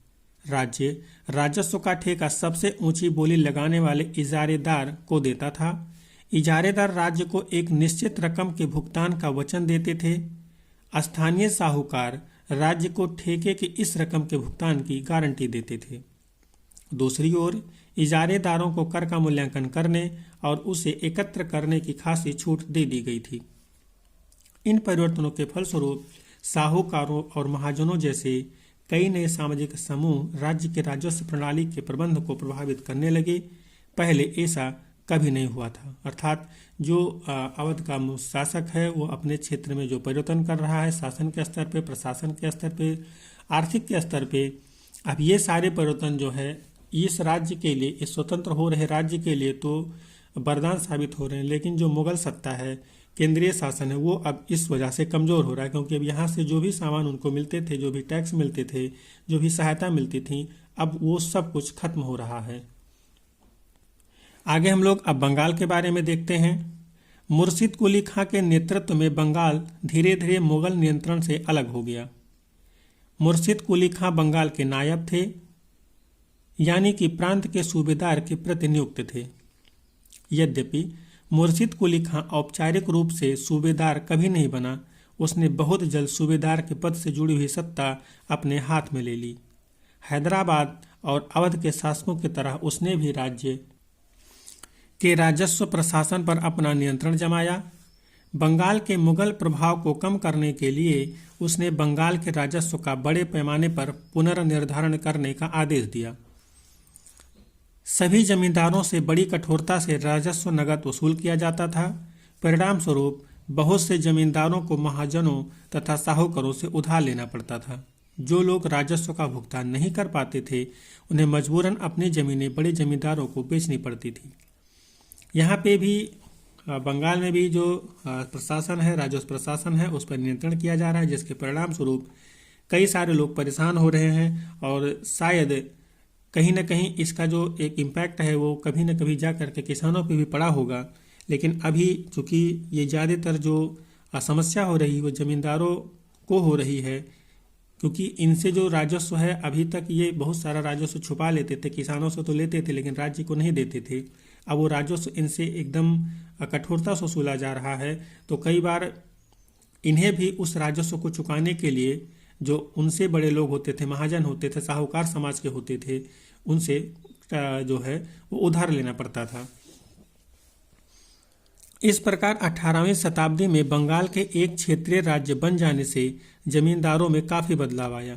S1: राज्य राजस्व का ठेका सबसे ऊंची बोली लगाने वाले इजारेदार को देता था। इजारेदार राज्य को एक निश्चित रकम के भुगतान का वचन देते थे। स्थानीय साहूकार राज्य को ठेके की इस रकम के भुगतान की गारंटी देते थे। दूसरी ओर इजारेदारों को कर का मूल्यांकन करने और उसे एकत्र करने की खासी छूट दे दी गई थी। इन परिवर्तनों के फलस्वरूप साहूकारों और महाजनों जैसे कई नए सामाजिक समूह राज्य के राजस्व प्रणाली के प्रबंध को प्रभावित करने लगे। पहले ऐसा कभी नहीं हुआ था। अर्थात जो अवध का शासक है वो अपने क्षेत्र में जो परिवर्तन कर रहा है शासन के स्तर पे, प्रशासन के स्तर पे, आर्थिक के स्तर पे, अब ये सारे परिवर्तन जो है इस राज्य के लिए, इस स्वतंत्र हो रहे राज्य के लिए तो वरदान साबित हो रहे हैं। लेकिन जो मुगल सत्ता है, केंद्रीय शासन है, वो अब इस वजह से कमजोर हो रहा है, क्योंकि अब यहाँ से जो भी सामान उनको मिलते थे, जो भी टैक्स मिलते थे, जो भी सहायता मिलती थी, अब वो सब कुछ खत्म हो रहा है। आगे हम लोग अब बंगाल के बारे में देखते हैं। मुर्शिद कुली खां के नेतृत्व में बंगाल धीरे धीरे मुगल नियंत्रण से अलग हो गया। मुर्शिद कुली खां बंगाल के नायब थे, यानी कि प्रांत के सूबेदार के प्रतिनियुक्त थे। यद्यपि मुर्शिद कुली खां औपचारिक रूप से सूबेदार कभी नहीं बना, उसने बहुत जल्द सूबेदार के पद से जुड़ी हुई सत्ता अपने हाथ में ले ली। हैदराबाद और अवध के शासकों की तरह उसने भी राज्य के राजस्व प्रशासन पर अपना नियंत्रण जमाया। बंगाल के मुगल प्रभाव को कम करने के लिए उसने बंगाल के राजस्व का बड़े पैमाने पर पुनर्निर्धारण करने का आदेश दिया। सभी जमींदारों से बड़ी कठोरता से राजस्व नकद वसूल किया जाता था। परिणाम स्वरूप बहुत से जमींदारों को महाजनों तथा साहूकारों से उधार लेना पड़ता था। जो लोग राजस्व का भुगतान नहीं कर पाते थे उन्हें मजबूरन अपनी जमीनें बड़े जमींदारों को बेचनी पड़ती थी। यहाँ पे भी बंगाल में भी जो प्रशासन है, राजस्व प्रशासन है, उस पर नियंत्रण किया जा रहा है, जिसके परिणाम स्वरूप कई सारे लोग परेशान हो रहे हैं और शायद कहीं ना कहीं इसका जो एक इम्पैक्ट है वो कभी ना कभी जा करके किसानों पे भी पड़ा होगा। लेकिन अभी चूंकि ये ज़्यादातर जो समस्या हो रही है वो ज़मींदारों को हो रही है, क्योंकि इनसे जो राजस्व है अभी तक ये बहुत सारा राजस्व छुपा लेते थे, किसानों से तो लेते थे लेकिन राज्य को नहीं देते थे। अब वो राजस्व इनसे एकदम कठोरता से वसूला जा रहा है, तो कई बार इन्हें भी उस राजस्व को चुकाने के लिए जो उनसे बड़े लोग होते थे, महाजन होते थे, साहूकार समाज के होते थे, उनसे जो है वो उधार लेना पड़ता था। इस प्रकार 18वीं शताब्दी में बंगाल के एक क्षेत्रीय राज्य बन जाने से जमींदारों में काफी बदलाव आया।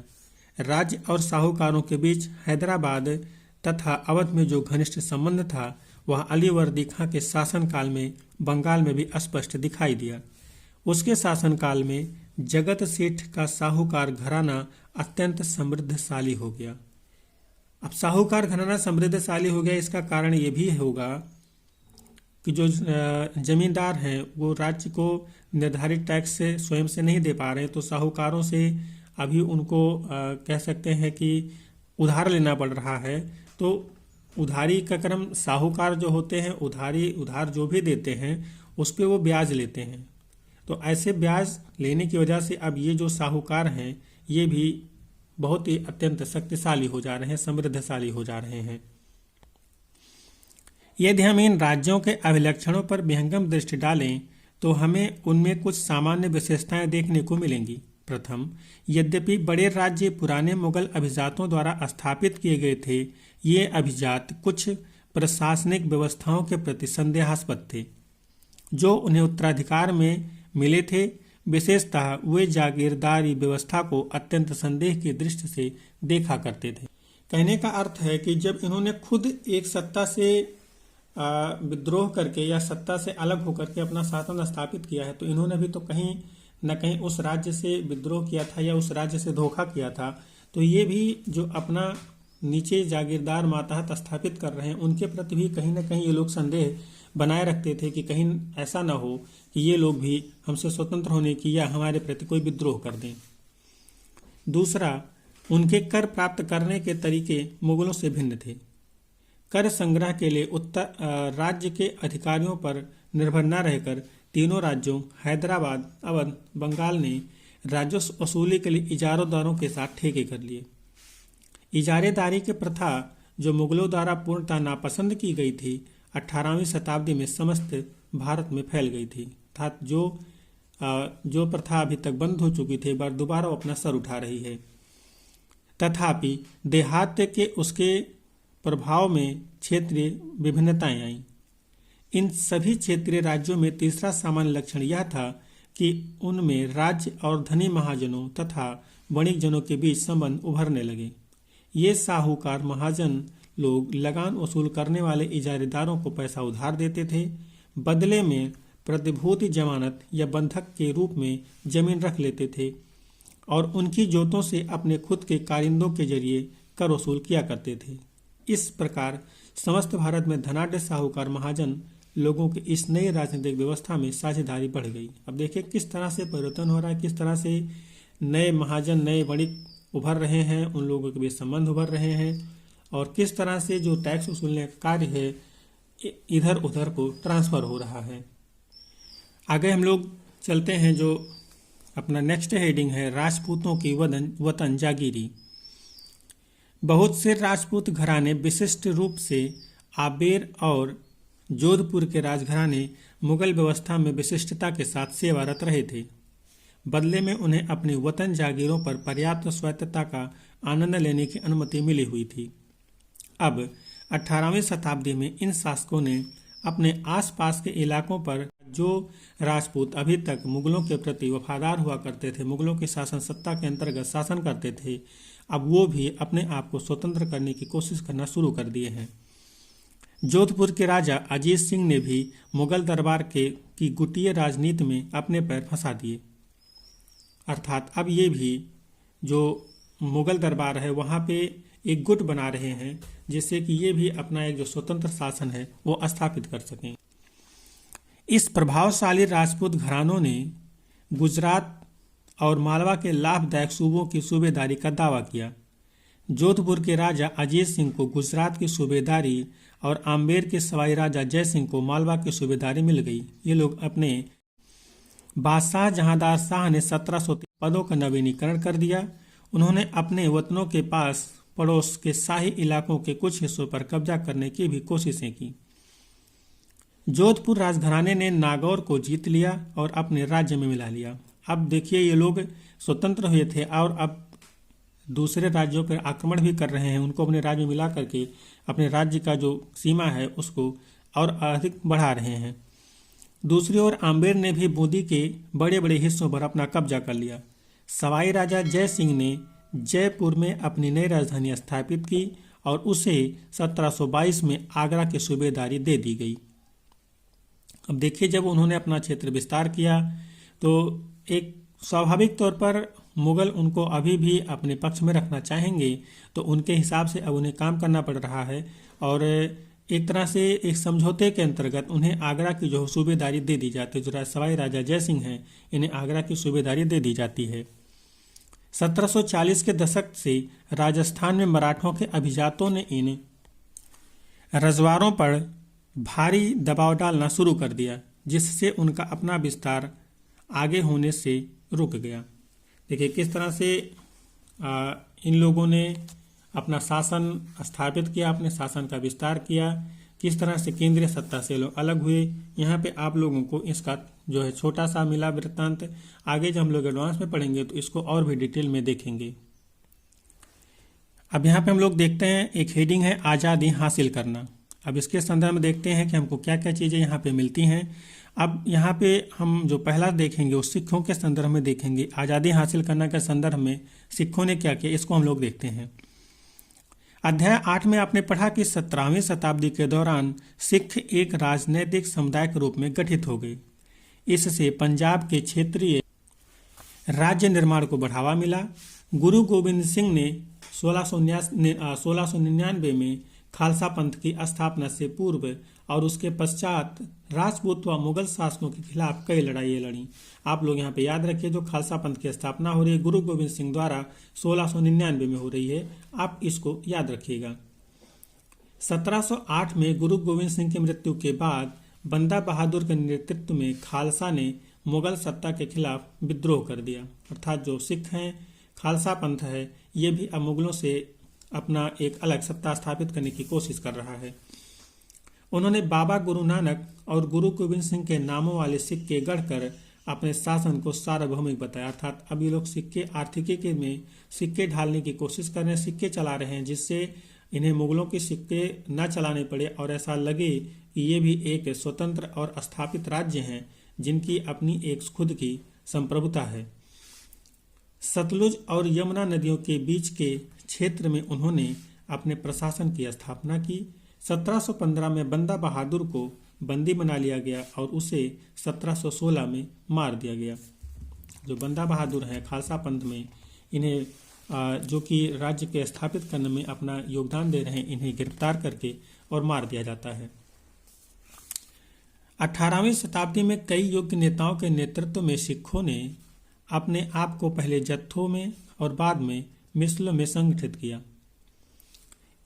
S1: राज्य और साहूकारों के बीच हैदराबाद तथा अवध में जो घनिष्ठ संबंध था वह अली वर्दी खां के शासनकाल में बंगाल में भी स्पष्ट दिखाई दिया। उसके शासनकाल में जगत सेठ का साहूकार घराना अत्यंत समृद्धशाली हो गया। अब साहूकार घराना समृद्धशाली हो गया, इसका कारण ये भी होगा कि जो जमींदार हैं वो राज्य को निर्धारित टैक्स से स्वयं से नहीं दे पा रहे, तो साहूकारों से अभी उनको कह सकते हैं कि उधार लेना पड़ रहा है। तो उधारी का क्रम, साहूकार जो होते हैं उधार जो भी देते हैं उस पे वो ब्याज लेते हैं। तो ऐसे ब्याज लेने की वजह से अब ये जो साहूकार हैं ये भी बहुत ही अत्यंत शक्तिशाली हो जा रहे हैं, समृद्धशाली हो जा रहे हैं। यदि हम इन राज्यों के अभिलक्षणों पर विहंगम दृष्टि डालें तो हमें उनमें कुछ सामान्य विशेषताएं देखने को मिलेंगी। प्रथम, यद्यपि बड़े राज्य पुराने मुगल अभिजातों द्वारा स्थापित किए गए थे, ये अभिजात कुछ प्रशासनिक व्यवस्थाओं के प्रति संदेहास्पद थे जो उन्हें उत्तराधिकार में मिले थे। विशेषतः वे जागीरदारी व्यवस्था को अत्यंत संदेह की दृष्टि से देखा करते थे। कहने का अर्थ है कि जब इन्होंने खुद एक सत्ता से विद्रोह करके या सत्ता से अलग होकर के अपना शासन स्थापित किया है, तो इन्होंने भी तो कहीं न कहीं उस राज्य से विद्रोह किया था या उस राज्य से धोखा किया था। तो ये भी जो अपना नीचे जागीरदार मातहत स्थापित कर रहे हैं उनके प्रति भी कहीं न कहीं ये लोग संदेह बनाए रखते थे कि कहीं ऐसा ना हो कि ये लोग भी हमसे स्वतंत्र होने की या हमारे प्रति कोई विद्रोह कर दें। दूसरा, उनके कर प्राप्त करने के तरीके मुगलों से भिन्न थे। कर संग्रह के लिए राज्य के अधिकारियों पर निर्भर न रहकर तीनों राज्यों हैदराबाद, अवध, बंगाल ने राजस्व वसूली के लिए इजारेदारों के साथ ठेके कर लिए। इजारेदारी की प्रथा जो मुगलों द्वारा पूर्णतः नापसंद की गई थी, 18वीं शताब्दी में समस्त भारत में फैल गई थी। अर्थात जो प्रथा अभी तक बंद हो चुकी थी, एक बार दोबारा अपना सर उठा रही है। तथापि देहात के उसके प्रभाव में क्षेत्रीय विभिन्नताएं आईं। इन सभी क्षेत्रीय राज्यों में तीसरा सामान्य लक्षण यह था कि उनमें राज्य और धनी महाजनों तथा वणिक जनों के बीच संबंध उभरने लगे। ये साहूकार महाजन लोग लगान वसूल करने वाले इजारेदारों को पैसा उधार देते थे, बदले में प्रतिभूति जमानत या बंधक के रूप में जमीन रख लेते थे और उनकी जोतों से अपने खुद के कारिंदों के जरिए कर वसूल किया करते थे। इस प्रकार समस्त भारत में धनाढ्य साहूकार महाजन लोगों की इस नई राजनीतिक व्यवस्था में साझेदारी बढ़ गई। अब देखिए किस तरह से परिवर्तन हो रहा है, किस तरह से नए महाजन, नए वणिक उभर रहे हैं, उन लोगों के बीच संबंध उभर रहे हैं और किस तरह से जो टैक्स वसूलने का कार्य है इधर उधर को ट्रांसफर हो रहा है। आगे हम लोग चलते हैं, जो अपना नेक्स्ट हेडिंग है राजपूतों की वतन जागीरी। बहुत से राजपूत घराने विशिष्ट रूप से आबेर और जोधपुर के राजघराने मुगल व्यवस्था में विशिष्टता के साथ सेवारत रहे थे। बदले में उन्हें अपनी वतन जागीरों पर पर्याप्त स्वायत्तता का आनंद लेने की अनुमति मिली हुई थी। अब 18वीं शताब्दी में इन शासकों ने अपने आसपास के इलाकों पर जो राजपूत अभी तक मुगलों के प्रति वफादार हुआ करते थे, मुगलों की शासन सत्ता के अंतर्गत शासन करते थे, अब वो भी अपने आप को स्वतंत्र करने की कोशिश करना शुरू कर दिए हैं। जोधपुर के राजा अजीत सिंह ने भी मुगल दरबार की गुटीय राजनीति में अपने पैर फंसा दिए। अर्थात अब ये भी जो मुगल दरबार है वहाँ पे एक गुट बना रहे हैं जिससे कि ये भी अपना एक जो स्वतंत्र शासन है वो स्थापित कर सकें। इस प्रभावशाली राजपूत घरानों ने गुजरात और मालवा के लाभदायक सूबों की सूबेदारी का दावा किया। जोधपुर के राजा अजीत सिंह को गुजरात की सूबेदारी और आम्बेर के सवाई राजा जय सिंह को मालवा की सूबेदारी मिल गई। ये लोग अपने बादशाह जहांदार शाह ने 1700 पदों का नवीनीकरण कर दिया। उन्होंने अपने वतनों के पास पड़ोस के शाही इलाकों के कुछ हिस्सों पर कब्जा करने की भी कोशिशें की। जोधपुर राजघराने ने नागौर को जीत लिया और अपने राज्य में मिला लिया। अब देखिए, ये लोग स्वतंत्र हुए थे और अब दूसरे राज्यों पर आक्रमण भी कर रहे हैं। उनको अपने राज्य में मिला करके अपने राज्य का जो सीमा है उसको और अधिक बढ़ा रहे हैं। दूसरी ओर आम्बेर ने भी बूंदी के बड़े बड़े हिस्सों पर अपना कब्जा कर लिया। सवाई राजा जय सिंह ने जयपुर में अपनी नई राजधानी स्थापित की और उसे 1722 में आगरा की सूबेदारी दे दी गई। अब देखिए, जब उन्होंने अपना क्षेत्र विस्तार किया तो एक स्वाभाविक तौर पर मुगल उनको अभी भी अपने पक्ष में रखना चाहेंगे, तो उनके हिसाब से अब उन्हें काम करना पड़ रहा है और एक तरह से एक समझौते के अंतर्गत उन्हें आगरा की जो सूबेदारी दे दी जाती है। जो सवाई राजा जय सिंह हैं, इन्हें आगरा की सूबेदारी दे दी जाती है। 1740 के दशक से राजस्थान में मराठों के अभिजातों ने इन रजवाड़ों पर भारी दबाव डालना शुरू कर दिया, जिससे उनका अपना विस्तार आगे होने से रुक गया। देखिए किस तरह से इन लोगों ने अपना शासन स्थापित किया, अपने शासन का विस्तार किया, किस तरह से केंद्रीय सत्ता से लोग अलग हुए। यहाँ पे आप लोगों को इसका जो है छोटा सा मिला वृत्तांत। आगे जब हम लोग एडवांस में पढ़ेंगे तो इसको और भी डिटेल में देखेंगे। अब यहाँ पे हम लोग देखते हैं एक हेडिंग है आज़ादी हासिल करना। अब इसके संदर्भ में देखते हैं कि हमको क्या क्या चीज़ें यहाँ पे मिलती हैं। अब यहाँ पे हम जो पहला देखेंगे वो सिखों के संदर्भ में देखेंगे। आज़ादी हासिल करने के संदर्भ में सिखों ने क्या किया, इसको हम लोग देखते हैं। अध्याय 8 में आपने पढ़ा कि 17वीं शताब्दी के दौरान सिख एक राजनैतिक समुदाय के रूप में गठित हो गए। इससे पंजाब के क्षेत्रीय राज्य निर्माण को बढ़ावा मिला। गुरु गोविंद सिंह ने 1699 में खालसा पंथ की स्थापना से पूर्व और उसके पश्चात राजपूत व मुगल शासकों के खिलाफ कई लड़ाइयाँ लड़ी। आप लोग यहाँ पे याद रखिए, जो खालसा पंथ की स्थापना हो रही है गुरु गोविंद सिंह द्वारा 1699 में हो रही है, आप इसको याद रखिएगा। 1708 में गुरु गोविंद सिंह की मृत्यु के बाद बंदा बहादुर के नेतृत्व में खालसा ने मुगल सत्ता के खिलाफ विद्रोह कर दिया। अर्थात जो सिख हैं, खालसा पंथ है, ये भी अब मुगलों से अपना एक अलग सत्ता स्थापित करने की कोशिश कर रहा है। उन्होंने बाबा गुरु नानक और गुरु गोविंद सिंह के नामों वाले सिक्के गढ़कर अपने शासन को सार्वभौमिक बताया। अर्थात अब ये लोग सिक्के आर्थिकी में सिक्के ढालने की कोशिश कर रहे हैं, सिक्के चला रहे हैं, जिससे इन्हें मुगलों के सिक्के न चलाने पड़े और ऐसा लगे कि ये भी एक स्वतंत्र और स्थापित राज्य हैं जिनकी अपनी एक खुद की संप्रभुता है। सतलुज और यमुना नदियों के बीच के क्षेत्र में उन्होंने अपने प्रशासन की स्थापना की। 1715 में बंदा बहादुर को बंदी बना लिया गया और उसे 1716 में मार दिया गया। जो बंदा बहादुर हैं खालसा पंथ में, इन्हें जो कि राज्य के स्थापित करने में अपना योगदान दे रहे हैं, इन्हें गिरफ्तार करके और मार दिया जाता है। 18वीं शताब्दी में कई योग्य नेताओं के नेतृत्व में सिखों ने अपने आप को पहले जत्थों में और बाद में मिसलों में संगठित किया।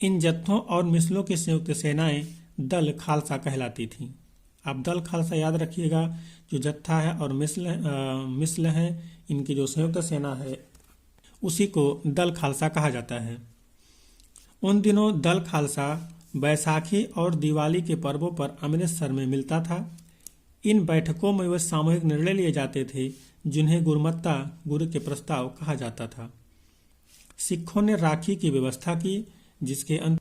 S1: इन जत्थों और मिसलों की संयुक्त सेनाएं दल खालसा कहलाती थीं। आप दल खालसा याद रखिएगा, जो जत्था है और मिसल है, इनकी जो संयुक्त सेना है उसी को दल खालसा कहा जाता है। उन दिनों दल खालसा बैसाखी और दिवाली के पर्वों पर अमृतसर में मिलता था। इन बैठकों में वे सामूहिक निर्णय लिए जाते थे जिन्हें गुरुमत्ता गुरु के प्रस्ताव कहा जाता था। सिखों ने राखी की व्यवस्था की, जिसके अंत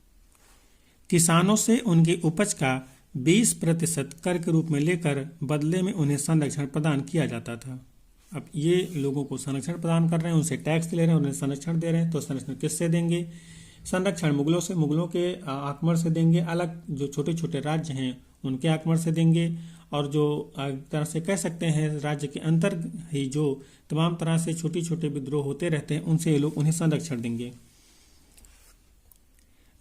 S1: किसानों से उनकी उपज का 20% कर के रूप में लेकर बदले में उन्हें संरक्षण प्रदान किया जाता था। अब ये लोगों को संरक्षण प्रदान कर रहे हैं, उनसे टैक्स ले रहे हैं, उन्हें संरक्षण दे रहे हैं, तो संरक्षण किससे देंगे? संरक्षण मुगलों से, मुगलों के आक्रमण से देंगे, अलग जो छोटे छोटे राज्य हैं उनके आक्रमण से देंगे, और जो एक तरह से कह सकते हैं राज्य के अंतर ही जो तमाम तरह से छोटे छोटे विद्रोह होते रहते हैं उनसे ये लोग उन्हें संरक्षण देंगे।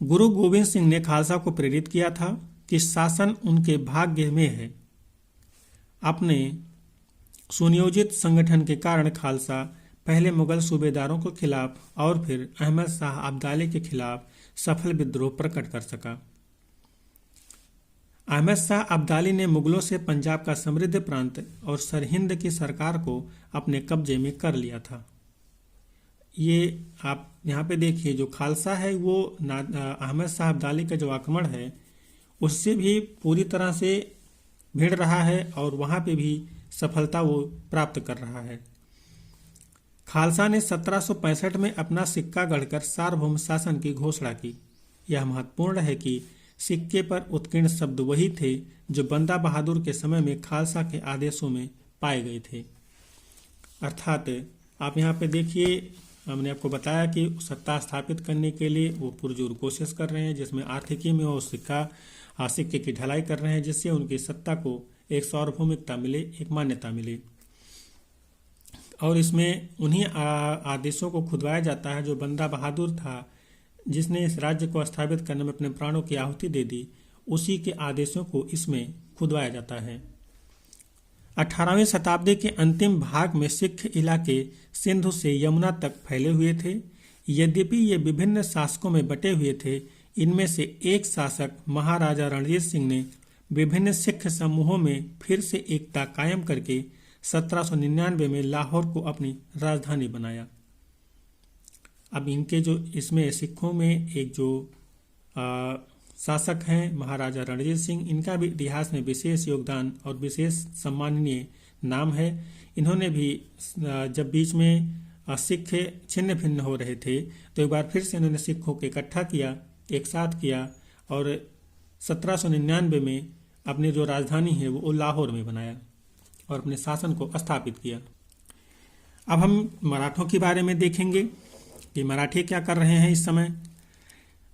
S1: गुरु गोविंद सिंह ने खालसा को प्रेरित किया था कि शासन उनके भाग्य में है। अपने सुनियोजित संगठन के कारण खालसा पहले मुगल सूबेदारों के खिलाफ और फिर अहमद शाह अब्दाली के खिलाफ सफल विद्रोह प्रकट कर सका। अहमद शाह अब्दाली ने मुगलों से पंजाब का समृद्ध प्रांत और सरहिंद की सरकार को अपने कब्जे में कर लिया था। ये आप यहाँ पे देखिए, जो खालसा है वो अहमद शाह अब्दाली का जो आक्रमण है उससे भी पूरी तरह से भिड़ रहा है और वहाँ पे भी सफलता वो प्राप्त कर रहा है। खालसा ने 1765 में अपना सिक्का गढ़कर सार्वभौम शासन की घोषणा की। यह महत्वपूर्ण है कि सिक्के पर उत्कीर्ण शब्द वही थे जो बंदा बहादुर के समय में खालसा के आदेशों में पाए गए थे। अर्थात आप यहाँ पे देखिए, हमने आपको बताया कि सत्ता स्थापित करने के लिए वो पुरजोर कोशिश कर रहे हैं, जिसमें आर्थिकी में वो सिक्के की ढलाई कर रहे हैं, जिससे उनकी सत्ता को एक सार्वभौमिकता मिले, एक मान्यता मिले। और इसमें उन्हीं आदेशों को खुदवाया जाता है जो बंदा बहादुर था, जिसने इस राज्य को स्थापित करने में अपने प्राणों की आहुति दे दी, उसी के आदेशों को इसमें खुदवाया जाता है। 18वीं शताब्दी के अंतिम भाग में सिख इलाके सिंधु से यमुना तक फैले हुए थे। यद्यपि ये विभिन्न शासकों में बटे हुए थे, इनमें से एक शासक महाराजा रणजीत सिंह ने विभिन्न सिख समूहों में फिर से एकता कायम करके 1799 में लाहौर को अपनी राजधानी बनाया। अब इनके जो इसमें सिखों में एक जो शासक हैं महाराजा रणजीत सिंह, इनका भी इतिहास में विशेष योगदान और विशेष सम्माननीय नाम है। इन्होंने भी जब बीच में सिख छिन्न भिन्न हो रहे थे तो एक बार फिर से इन्होंने सिखों को इकट्ठा किया, एक साथ किया और 1799 में अपनी जो राजधानी है वो लाहौर में बनाया और अपने शासन को स्थापित किया। अब हम मराठों के बारे में देखेंगे कि मराठी क्या कर रहे हैं इस समय।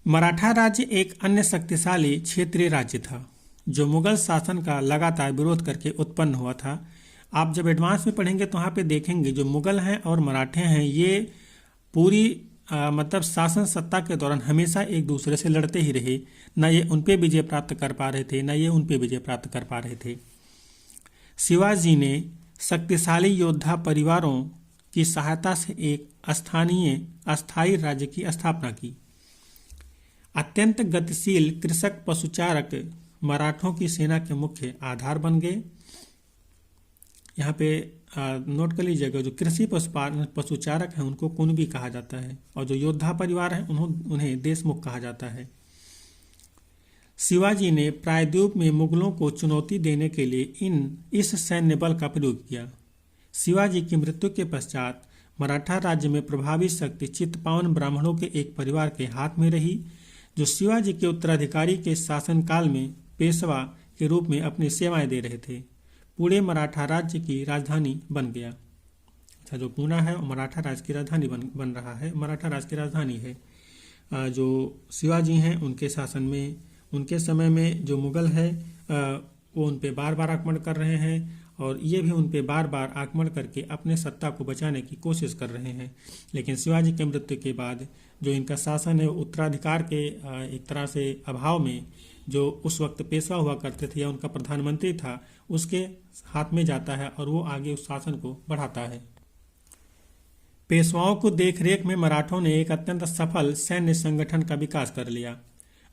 S1: मराठा राज्य एक अन्य शक्तिशाली क्षेत्रीय राज्य था जो मुगल शासन का लगातार विरोध करके उत्पन्न हुआ था। आप जब एडवांस में पढ़ेंगे तो वहाँ पे देखेंगे जो मुगल हैं और मराठे हैं ये पूरी मतलब शासन सत्ता के दौरान हमेशा एक दूसरे से लड़ते ही रहे। न ये उन पे विजय प्राप्त कर पा रहे थे, न ये उन पे विजय प्राप्त कर पा रहे थे। शिवाजी ने शक्तिशाली योद्धा परिवारों की सहायता से एक अस्थायी राज्य की स्थापना की। अत्यंत गतिशील कृषक पशुचारक मराठों की सेना के मुख्य आधार बन गए। यहाँ पे नोट कर लीजिएगा, जो कृषि पशुचारक हैं उनको कुणबी कहा जाता है और जो योद्धा परिवार हैं उन्हें देशमुख कहा जाता है। शिवाजी ने प्रायद्वीप में मुगलों को चुनौती देने के लिए इस सैन्य बल का प्रयोग किया। शिवाजी की मृत्यु के पश्चात मराठा राज्य में प्रभावी शक्ति चित्पावन ब्राह्मणों के एक परिवार के हाथ में रही, जो शिवाजी के उत्तराधिकारी के शासनकाल में पेशवा के रूप में अपनी सेवाएं दे रहे थे। पुणे मराठा राज्य की राजधानी बन गया। अच्छा, जो पूना है वो मराठा राज्य की राजधानी बन रहा है, मराठा राज्य की राजधानी है। जो शिवाजी हैं उनके शासन में, उनके समय में जो मुगल है वो उन पे बार बार आक्रमण कर रहे हैं और ये भी उन पे बार बार आक्रमण करके अपने सत्ता को बचाने की कोशिश कर रहे हैं। लेकिन शिवाजी के मृत्यु के बाद जो इनका शासन है उत्तराधिकार के एक तरह से अभाव में, जो उस वक्त पेशवा हुआ करते थे या उनका प्रधानमंत्री था, उसके हाथ में जाता है और वो आगे उस शासन को बढ़ाता है। पेशवाओं को देखरेख में मराठों ने एक अत्यंत सफल सैन्य संगठन का विकास कर लिया।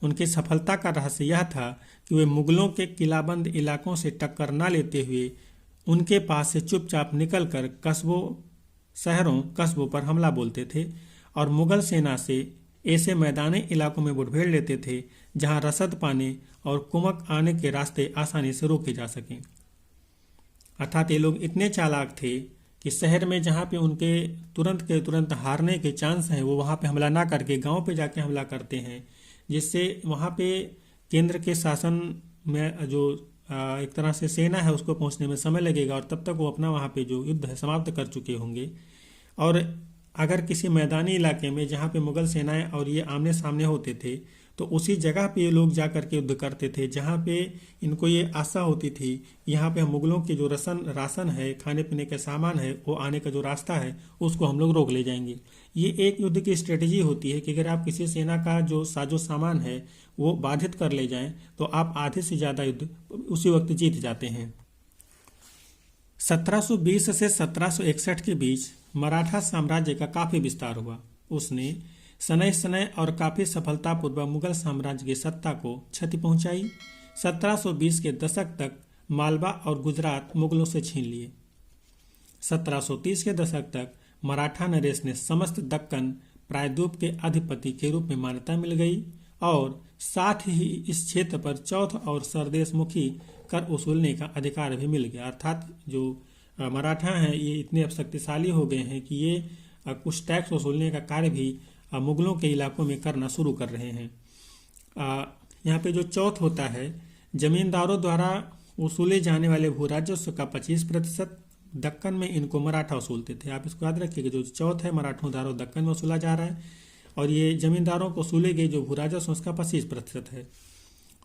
S1: उनकी सफलता का रहस्य यह था कि वे मुगलों के किलाबंद इलाकों से टक्कर न लेते हुए उनके पास से चुपचाप निकलकर कस्बों पर हमला बोलते थे और मुगल सेना से ऐसे मैदानी इलाकों में मुठभेड़ लेते थे जहां रसद पाने और कुमक आने के रास्ते आसानी से रोके जा सकें। अर्थात ये लोग इतने चालाक थे कि शहर में जहाँ पे उनके तुरंत के तुरंत हारने के चांस हैं वो वहाँ पे हमला ना करके गांव पे जाके हमला करते हैं, जिससे वहाँ पे केंद्र के शासन में जो एक तरह से सेना है उसको पहुँचने में समय लगेगा और तब तक वो अपना वहाँ पे जो युद्ध है समाप्त कर चुके होंगे। और अगर किसी मैदानी इलाके में जहाँ पे मुगल सेनाएं और ये आमने सामने होते थे तो उसी जगह पे ये लोग जा करके युद्ध करते थे जहाँ पे इनको ये आशा होती थी यहाँ पे हम मुगलों की जो राशन है, खाने पीने के सामान है, वो आने का जो रास्ता है उसको हम लोग रोक ले जाएंगे। ये एक युद्ध की स्ट्रेटेजी होती है कि अगर आप किसी सेना का जो साजो सामान है वो बाधित कर ले जाएं तो आप आधे से ज़्यादा युद्ध उसी वक्त जीत जाते हैं। 1720 से 1761 के बीच मराठा साम्राज्य का काफी विस्तार हुआ। उसने शनैः शनैः और काफी सफलतापूर्वक मुगल साम्राज्य की सत्ता को क्षति पहुंचाई। 1720 के दशक तक मालवा और गुजरात मुगलों से छीन लिए। 1730 के दशक तक मराठा नरेश ने समस्त दक्कन प्रायद्वीप के अधिपति के रूप में मान्यता मिल गई और साथ ही इस क्षेत्र पर चौथ और सरदेशमुखी कर वसूलने का अधिकार भी मिल गया। अर्थात जो मराठा हैं ये इतने अब शक्तिशाली हो गए हैं कि ये कुछ टैक्स वसूलने का कार्य भी मुगलों के इलाकों में करना शुरू कर रहे हैं। यहाँ पे जो चौथ होता है, जमींदारों द्वारा वसूले जाने वाले भू राजस्व का 25%, दक्कन में इनको मराठा वसूलते थे। आप इसको याद रखिए कि जो चौथ है मराठों द्वारा दक्कन में वसूला जा रहा है और ये जमींदारों को वसूले गए जो भू राजस्व उसका 25% है।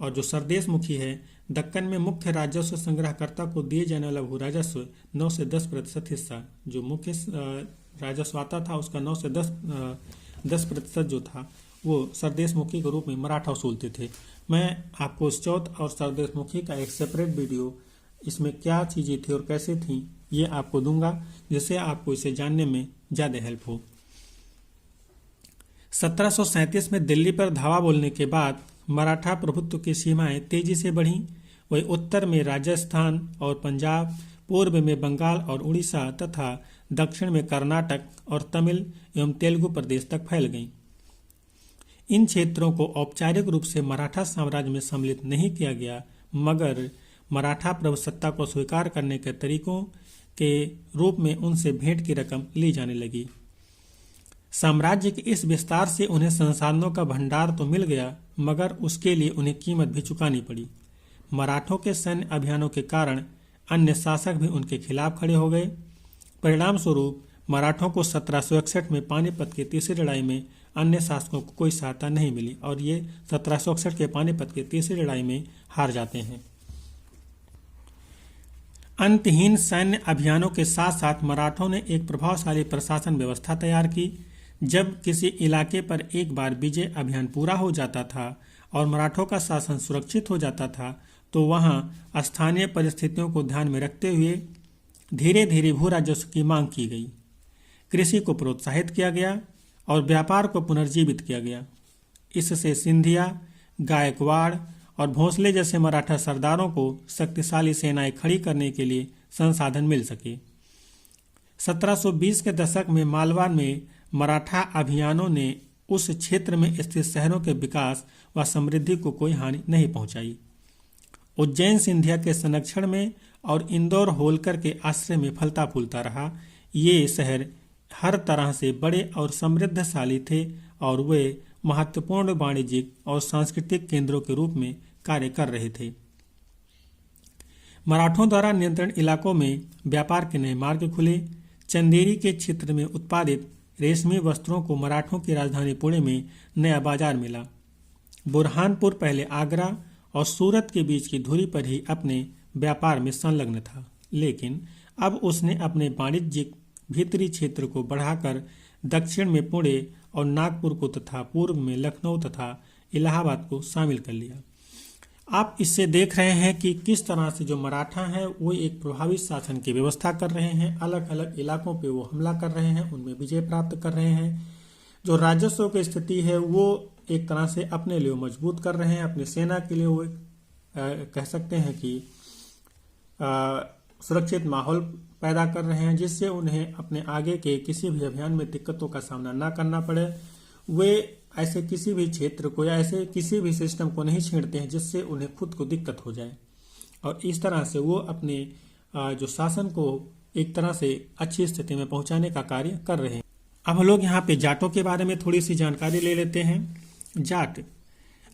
S1: और जो सरदेशमुखी है, दक्कन में मुख्य राजस्व संग्रहकर्ता को दिए जाने वाला भू राजस्व 9 से 10% हिस्सा, जो मुख्य राजस्व आता था उसका 9 से 10% जो था वो सरदेशमुखी के रूप में मराठा वसूलते थे। मैं आपको उस चौथ और सरदेशमुखी का एक सेपरेट वीडियो, इसमें क्या चीज़ें थी और कैसे थी, ये आपको दूंगा जिससे आपको इसे जानने में ज़्यादा हेल्प हो। 1737 में दिल्ली पर धावा बोलने के बाद मराठा प्रभुत्व की सीमाएं तेजी से बढ़ीं। वही उत्तर में राजस्थान और पंजाब, पूर्व में बंगाल और उड़ीसा तथा दक्षिण में कर्नाटक और तमिल एवं तेलुगु प्रदेश तक फैल गईं। इन क्षेत्रों को औपचारिक रूप से मराठा साम्राज्य में सम्मिलित नहीं किया गया, मगर मराठा प्रभुसत्ता को स्वीकार करने के तरीकों के रूप में उनसे भेंट की रकम ली जाने लगी। साम्राज्य के इस विस्तार से उन्हें संसाधनों का भंडार तो मिल गया, मगर उसके लिए उन्हें कीमत भी चुकानी पड़ी। मराठों के सैन्य अभियानों के कारण अन्य शासक भी उनके खिलाफ खड़े हो गए। परिणाम स्वरूप मराठों को 1761 में पानीपत की तीसरी लड़ाई में अन्य शासकों को कोई सहायता नहीं मिली और ये 1761 के पानीपत की तीसरी लड़ाई में हार जाते हैं। अंतहीन सैन्य अभियानों के साथ साथ मराठों ने एक प्रभावशाली प्रशासन व्यवस्था तैयार की। जब किसी इलाके पर एक बार विजय अभियान पूरा हो जाता था और मराठों का शासन सुरक्षित हो जाता था, तो वहां स्थानीय परिस्थितियों को ध्यान में रखते हुए धीरे धीरे भू राजस्व की मांग की गई, कृषि को प्रोत्साहित किया गया और व्यापार को पुनर्जीवित किया गया। इससे सिंधिया, गायकवाड़ और भोंसले जैसे मराठा सरदारों को शक्तिशाली सेनाएं खड़ी करने के लिए संसाधन मिल सके। 1720 के दशक में मालवा में मराठा अभियानों ने उस क्षेत्र में स्थित शहरों के विकास व समृद्धि को कोई हानि नहीं पहुंचाई। उज्जैन सिंधिया के संरक्षण में और इंदौर होलकर के आश्रय में फलता फूलता रहा। ये शहर हर तरह से बड़े और समृद्धशाली थे और वे महत्वपूर्ण वाणिज्यिक और सांस्कृतिक केंद्रों के रूप में कार्य कर रहे थे। मराठों द्वारा नियंत्रण इलाकों में व्यापार के नए मार्ग खुले। चंदेरी के क्षेत्र में उत्पादित रेशमी वस्त्रों को मराठों की राजधानी पुणे में नया बाजार मिला। बुरहानपुर पहले आगरा और सूरत के बीच की धुरी पर ही अपने व्यापार में संलग्न था, लेकिन अब उसने अपने वाणिज्यिक भीतरी क्षेत्र को बढ़ाकर दक्षिण में पुणे और नागपुर को तथा पूर्व में लखनऊ तथा इलाहाबाद को शामिल कर लिया। आप इससे देख रहे हैं कि किस तरह से जो मराठा हैं वो एक प्रभावी शासन की व्यवस्था कर रहे हैं, अलग अलग इलाकों पे वो हमला कर रहे हैं, उनमें विजय प्राप्त कर रहे हैं। जो राजस्व की स्थिति है वो एक तरह से अपने लिए मजबूत कर रहे हैं, अपनी सेना के लिए वो कह सकते हैं कि सुरक्षित माहौल पैदा कर रहे हैं, जिससे उन्हें अपने आगे के किसी भी अभियान में दिक्कतों का सामना ना करना पड़े। वे ऐसे किसी भी क्षेत्र को या ऐसे किसी भी सिस्टम को नहीं छेड़ते हैं जिससे उन्हें खुद को दिक्कत हो जाए, और इस तरह से वो अपने जो शासन को एक तरह से अच्छी स्थिति में पहुंचाने का कार्य कर रहे हैं। अब हम लोग यहाँ पे जाटों के बारे में थोड़ी सी जानकारी ले लेते हैं। जाट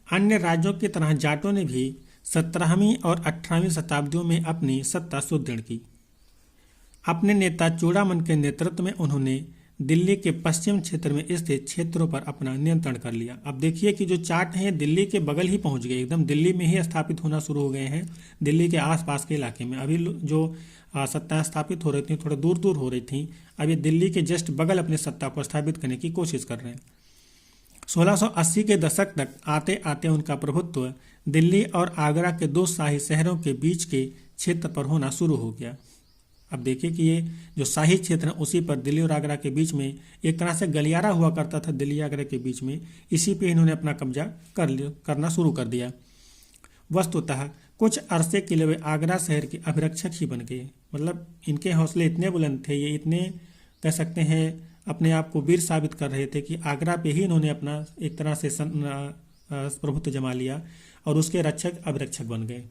S1: अन्य राज्यों की तरह जाटों ने भी 17वीं और 18वीं शताब्दियों में अपनी सत्ता सुदृढ़ की। अपने नेता चूड़ामन के नेतृत्व में उन्होंने दिल्ली के पश्चिम क्षेत्र में स्थित क्षेत्रों पर अपना नियंत्रण कर लिया। अब देखिए कि जो जाट हैं दिल्ली के बगल ही पहुंच गए, एकदम दिल्ली में ही स्थापित होना शुरू हो गए हैं, दिल्ली के आसपास के इलाके में। अभी जो सत्ता स्थापित हो रही थी थोड़ा दूर दूर हो रही थी, अभी दिल्ली के जस्ट बगल अपनी सत्ता को स्थापित करने की कोशिश कर रहे हैं। 1680 के दशक तक आते आते उनका प्रभुत्व दिल्ली और आगरा के दो शाही शहरों के बीच के क्षेत्र पर होना शुरू हो गया। अब देखिए कि ये जो शाही क्षेत्र है उसी पर दिल्ली और आगरा के बीच में एक तरह से गलियारा हुआ करता था, दिल्ली आगरा के बीच में, इसी पे इन्होंने अपना कब्जा करना शुरू कर दिया। वस्तुतः कुछ अरसे के लिए वे आगरा शहर के अभिरक्षक ही बन गए। मतलब इनके हौसले इतने बुलंद थे, ये इतने कह सकते हैं अपने आप को वीर साबित कर रहे थे कि आगरा पे ही इन्होंने अपना एक तरह से प्रभुत्व जमा लिया और उसके रक्षक अभिरक्षक बन गए।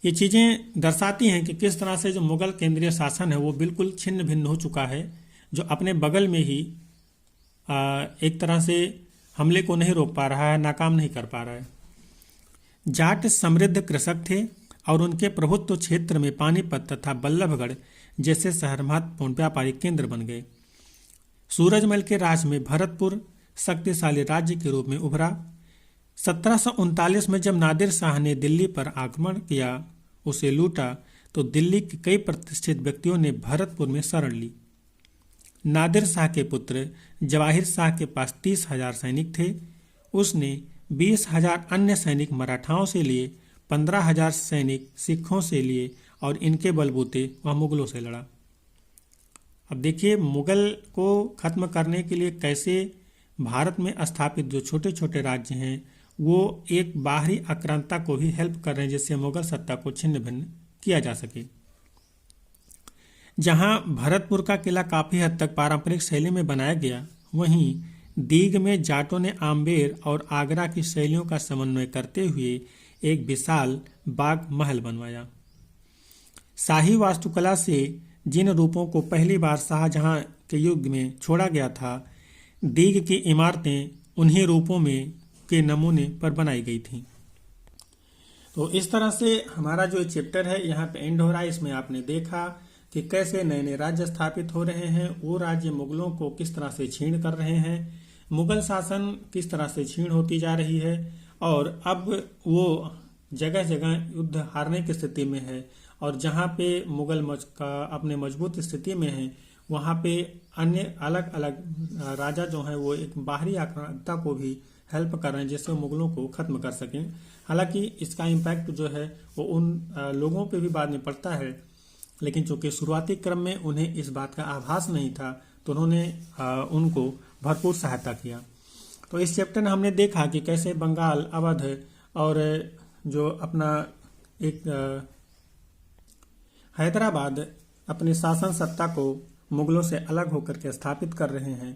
S1: ये चीज़ें दर्शाती हैं कि किस तरह से जो मुगल केंद्रीय शासन है वो बिल्कुल छिन्न भिन्न हो चुका है, जो अपने बगल में ही एक तरह से हमले को नहीं रोक पा रहा है, नाकाम नहीं कर पा रहा है। जाट समृद्ध कृषक थे और उनके प्रभुत्व क्षेत्र में पानीपत तथा बल्लभगढ़ जैसे शहर महत्वपूर्ण व्यापारिक केंद्र बन गए। सूरजमल के राज में भरतपुर शक्तिशाली राज्य के रूप में उभरा। 1739 में जब नादिर शाह ने दिल्ली पर आक्रमण किया, उसे लूटा, तो दिल्ली के कई प्रतिष्ठित व्यक्तियों ने भरतपुर में शरण ली। नादिर शाह के पुत्र जवाहिर शाह के पास 30,000 सैनिक थे। उसने 20,000 अन्य सैनिक मराठाओं से लिए, 15,000 सैनिक सिखों से लिए और इनके बलबूते वह मुगलों से लड़ा। अब देखिए मुगल को खत्म करने के लिए कैसे भारत में स्थापित जो छोटे छोटे राज्य हैं वो एक बाहरी आक्रांता को भी हेल्प कर रहे हैं, जिससे मुगल सत्ता को छिन्न भिन्न किया जा सके। जहां भरतपुर का किला काफी हद तक पारंपरिक शैली में बनाया गया, वहीं दीग में जाटों ने आम्बेर और आगरा की शैलियों का समन्वय करते हुए एक विशाल बाग महल बनवाया। शाही वास्तुकला से जिन रूपों को पहली बार शाहजहां के युग में छोड़ा गया था, दीग की इमारतें उन्हीं रूपों में के नमूने पर बनाई गई थीं। तो इस तरह से हमारा जो चैप्टर है यहाँ पे एंड हो रहा है। इसमें आपने देखा कि कैसे नए नए राज्य स्थापित हो रहे हैं, वो राज्य मुगलों को किस तरह से छीण कर रहे हैं, मुगल शासन किस तरह से छीण होती जा रही है और अब वो जगह जगह युद्ध हारने की स्थिति में है और जहाँ पे मुगल अपने मजबूत स्थिति में है वहाँ पे अन्य अलग अलग राजा जो हैं वो एक बाहरी आक्रांता को भी हेल्प कर रहे हैं जिससे मुगलों को खत्म कर सकें। हालांकि इसका इम्पैक्ट जो है वो उन लोगों पे भी बाद में पड़ता है, लेकिन चूंकि शुरुआती क्रम में उन्हें इस बात का आभास नहीं था तो उन्होंने उनको भरपूर सहायता किया। तो इस चैप्टर में हमने देखा कि कैसे बंगाल, अवध और जो अपना एक हैदराबाद अपनी शासन सत्ता को मुगलों से अलग होकर के स्थापित कर रहे हैं।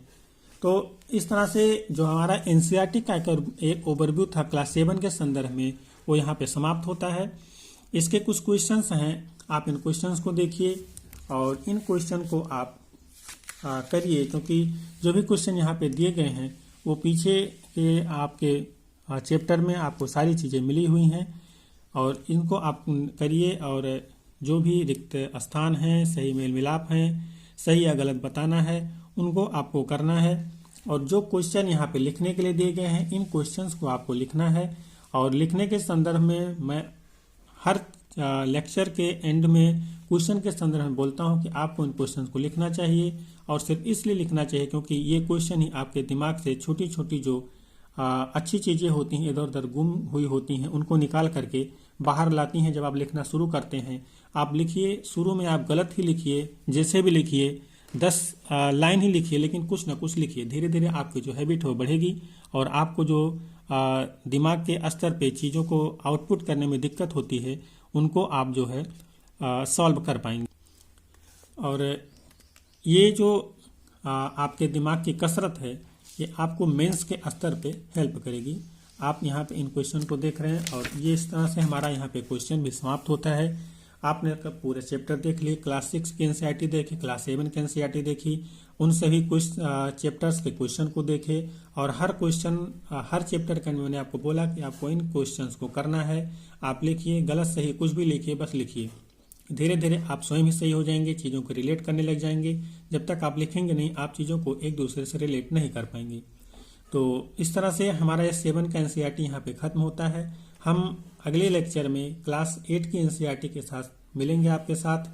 S1: तो इस तरह से जो हमारा एनसीईआरटी का एक ओवरव्यू था क्लास 7 के संदर्भ में वो यहाँ पे समाप्त होता है। इसके कुछ क्वेश्चंस हैं, आप इन क्वेश्चंस को देखिए और इन क्वेश्चन को आप करिए, क्योंकि जो भी क्वेश्चन यहाँ पे दिए गए हैं वो पीछे के आपके चैप्टर में आपको सारी चीज़ें मिली हुई हैं और इनको आप करिए और जो भी रिक्त स्थान हैं, सही मेल मिलाप हैं, सही या गलत बताना है, उनको आपको करना है। और जो क्वेश्चन यहाँ पे लिखने के लिए दिए गए हैं इन क्वेश्चंस को आपको लिखना है और लिखने के संदर्भ में मैं हर लेक्चर के एंड में क्वेश्चन के संदर्भ में बोलता हूँ कि आपको इन क्वेश्चन को लिखना चाहिए और सिर्फ इसलिए लिखना चाहिए क्योंकि ये क्वेश्चन ही आपके दिमाग से छोटी छोटी जो अच्छी चीज़ें होती हैं, इधर उधर गुम हुई होती हैं, उनको निकाल करके बाहर लाती हैं। जब आप लिखना शुरू करते हैं आप लिखिए, शुरू में आप गलत ही लिखिए, जैसे भी लिखिए 10 लाइन ही लिखिए, लेकिन कुछ ना कुछ लिखिए। धीरे धीरे आपकी जो हैबिट हो बढ़ेगी और आपको जो दिमाग के स्तर पे चीज़ों को आउटपुट करने में दिक्कत होती है उनको आप जो है सॉल्व कर पाएंगे। और ये जो आपके दिमाग की कसरत है ये आपको मेंस के स्तर पे हेल्प करेगी। आप यहाँ पे इन क्वेश्चन को देख रहे हैं और ये इस तरह से हमारा यहाँ पे क्वेश्चन भी समाप्त होता है। आपने पूरे चैप्टर देख लिए, क्लास 6 की एनसीईआरटी देखी, क्लास 7 की एनसीईआरटी देखी, उन सभी चैप्टर्स के क्वेश्चन को देखे और हर क्वेश्चन हर चैप्टर का मैंने आपको बोला कि आपको इन क्वेश्चंस को करना है। आप लिखिए, गलत सही कुछ भी लिखिए, बस लिखिए। धीरे धीरे आप स्वयं ही सही हो जाएंगे, चीज़ों को रिलेट करने लग जाएंगे। जब तक आप लिखेंगे नहीं आप चीज़ों को एक दूसरे से रिलेट नहीं कर पाएंगे। तो इस तरह से हमारा ये 7 का एनसीईआरटी यहाँ पे ख़त्म होता है। हम अगले लेक्चर में क्लास 8 की एनसीईआरटी के साथ मिलेंगे आपके साथ।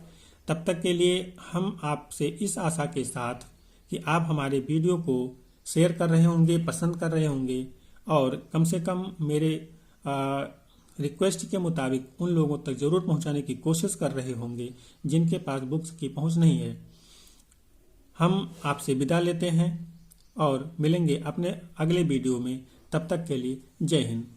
S1: तब तक के लिए हम आपसे इस आशा के साथ कि आप हमारे वीडियो को शेयर कर रहे होंगे, पसंद कर रहे होंगे और कम से कम मेरे रिक्वेस्ट के मुताबिक उन लोगों तक जरूर पहुंचाने की कोशिश कर रहे होंगे जिनके पास बुक्स की पहुंच नहीं है। हम आपसे विदा लेते हैं और मिलेंगे अपने अगले वीडियो में। तब तक के लिए जय हिंद।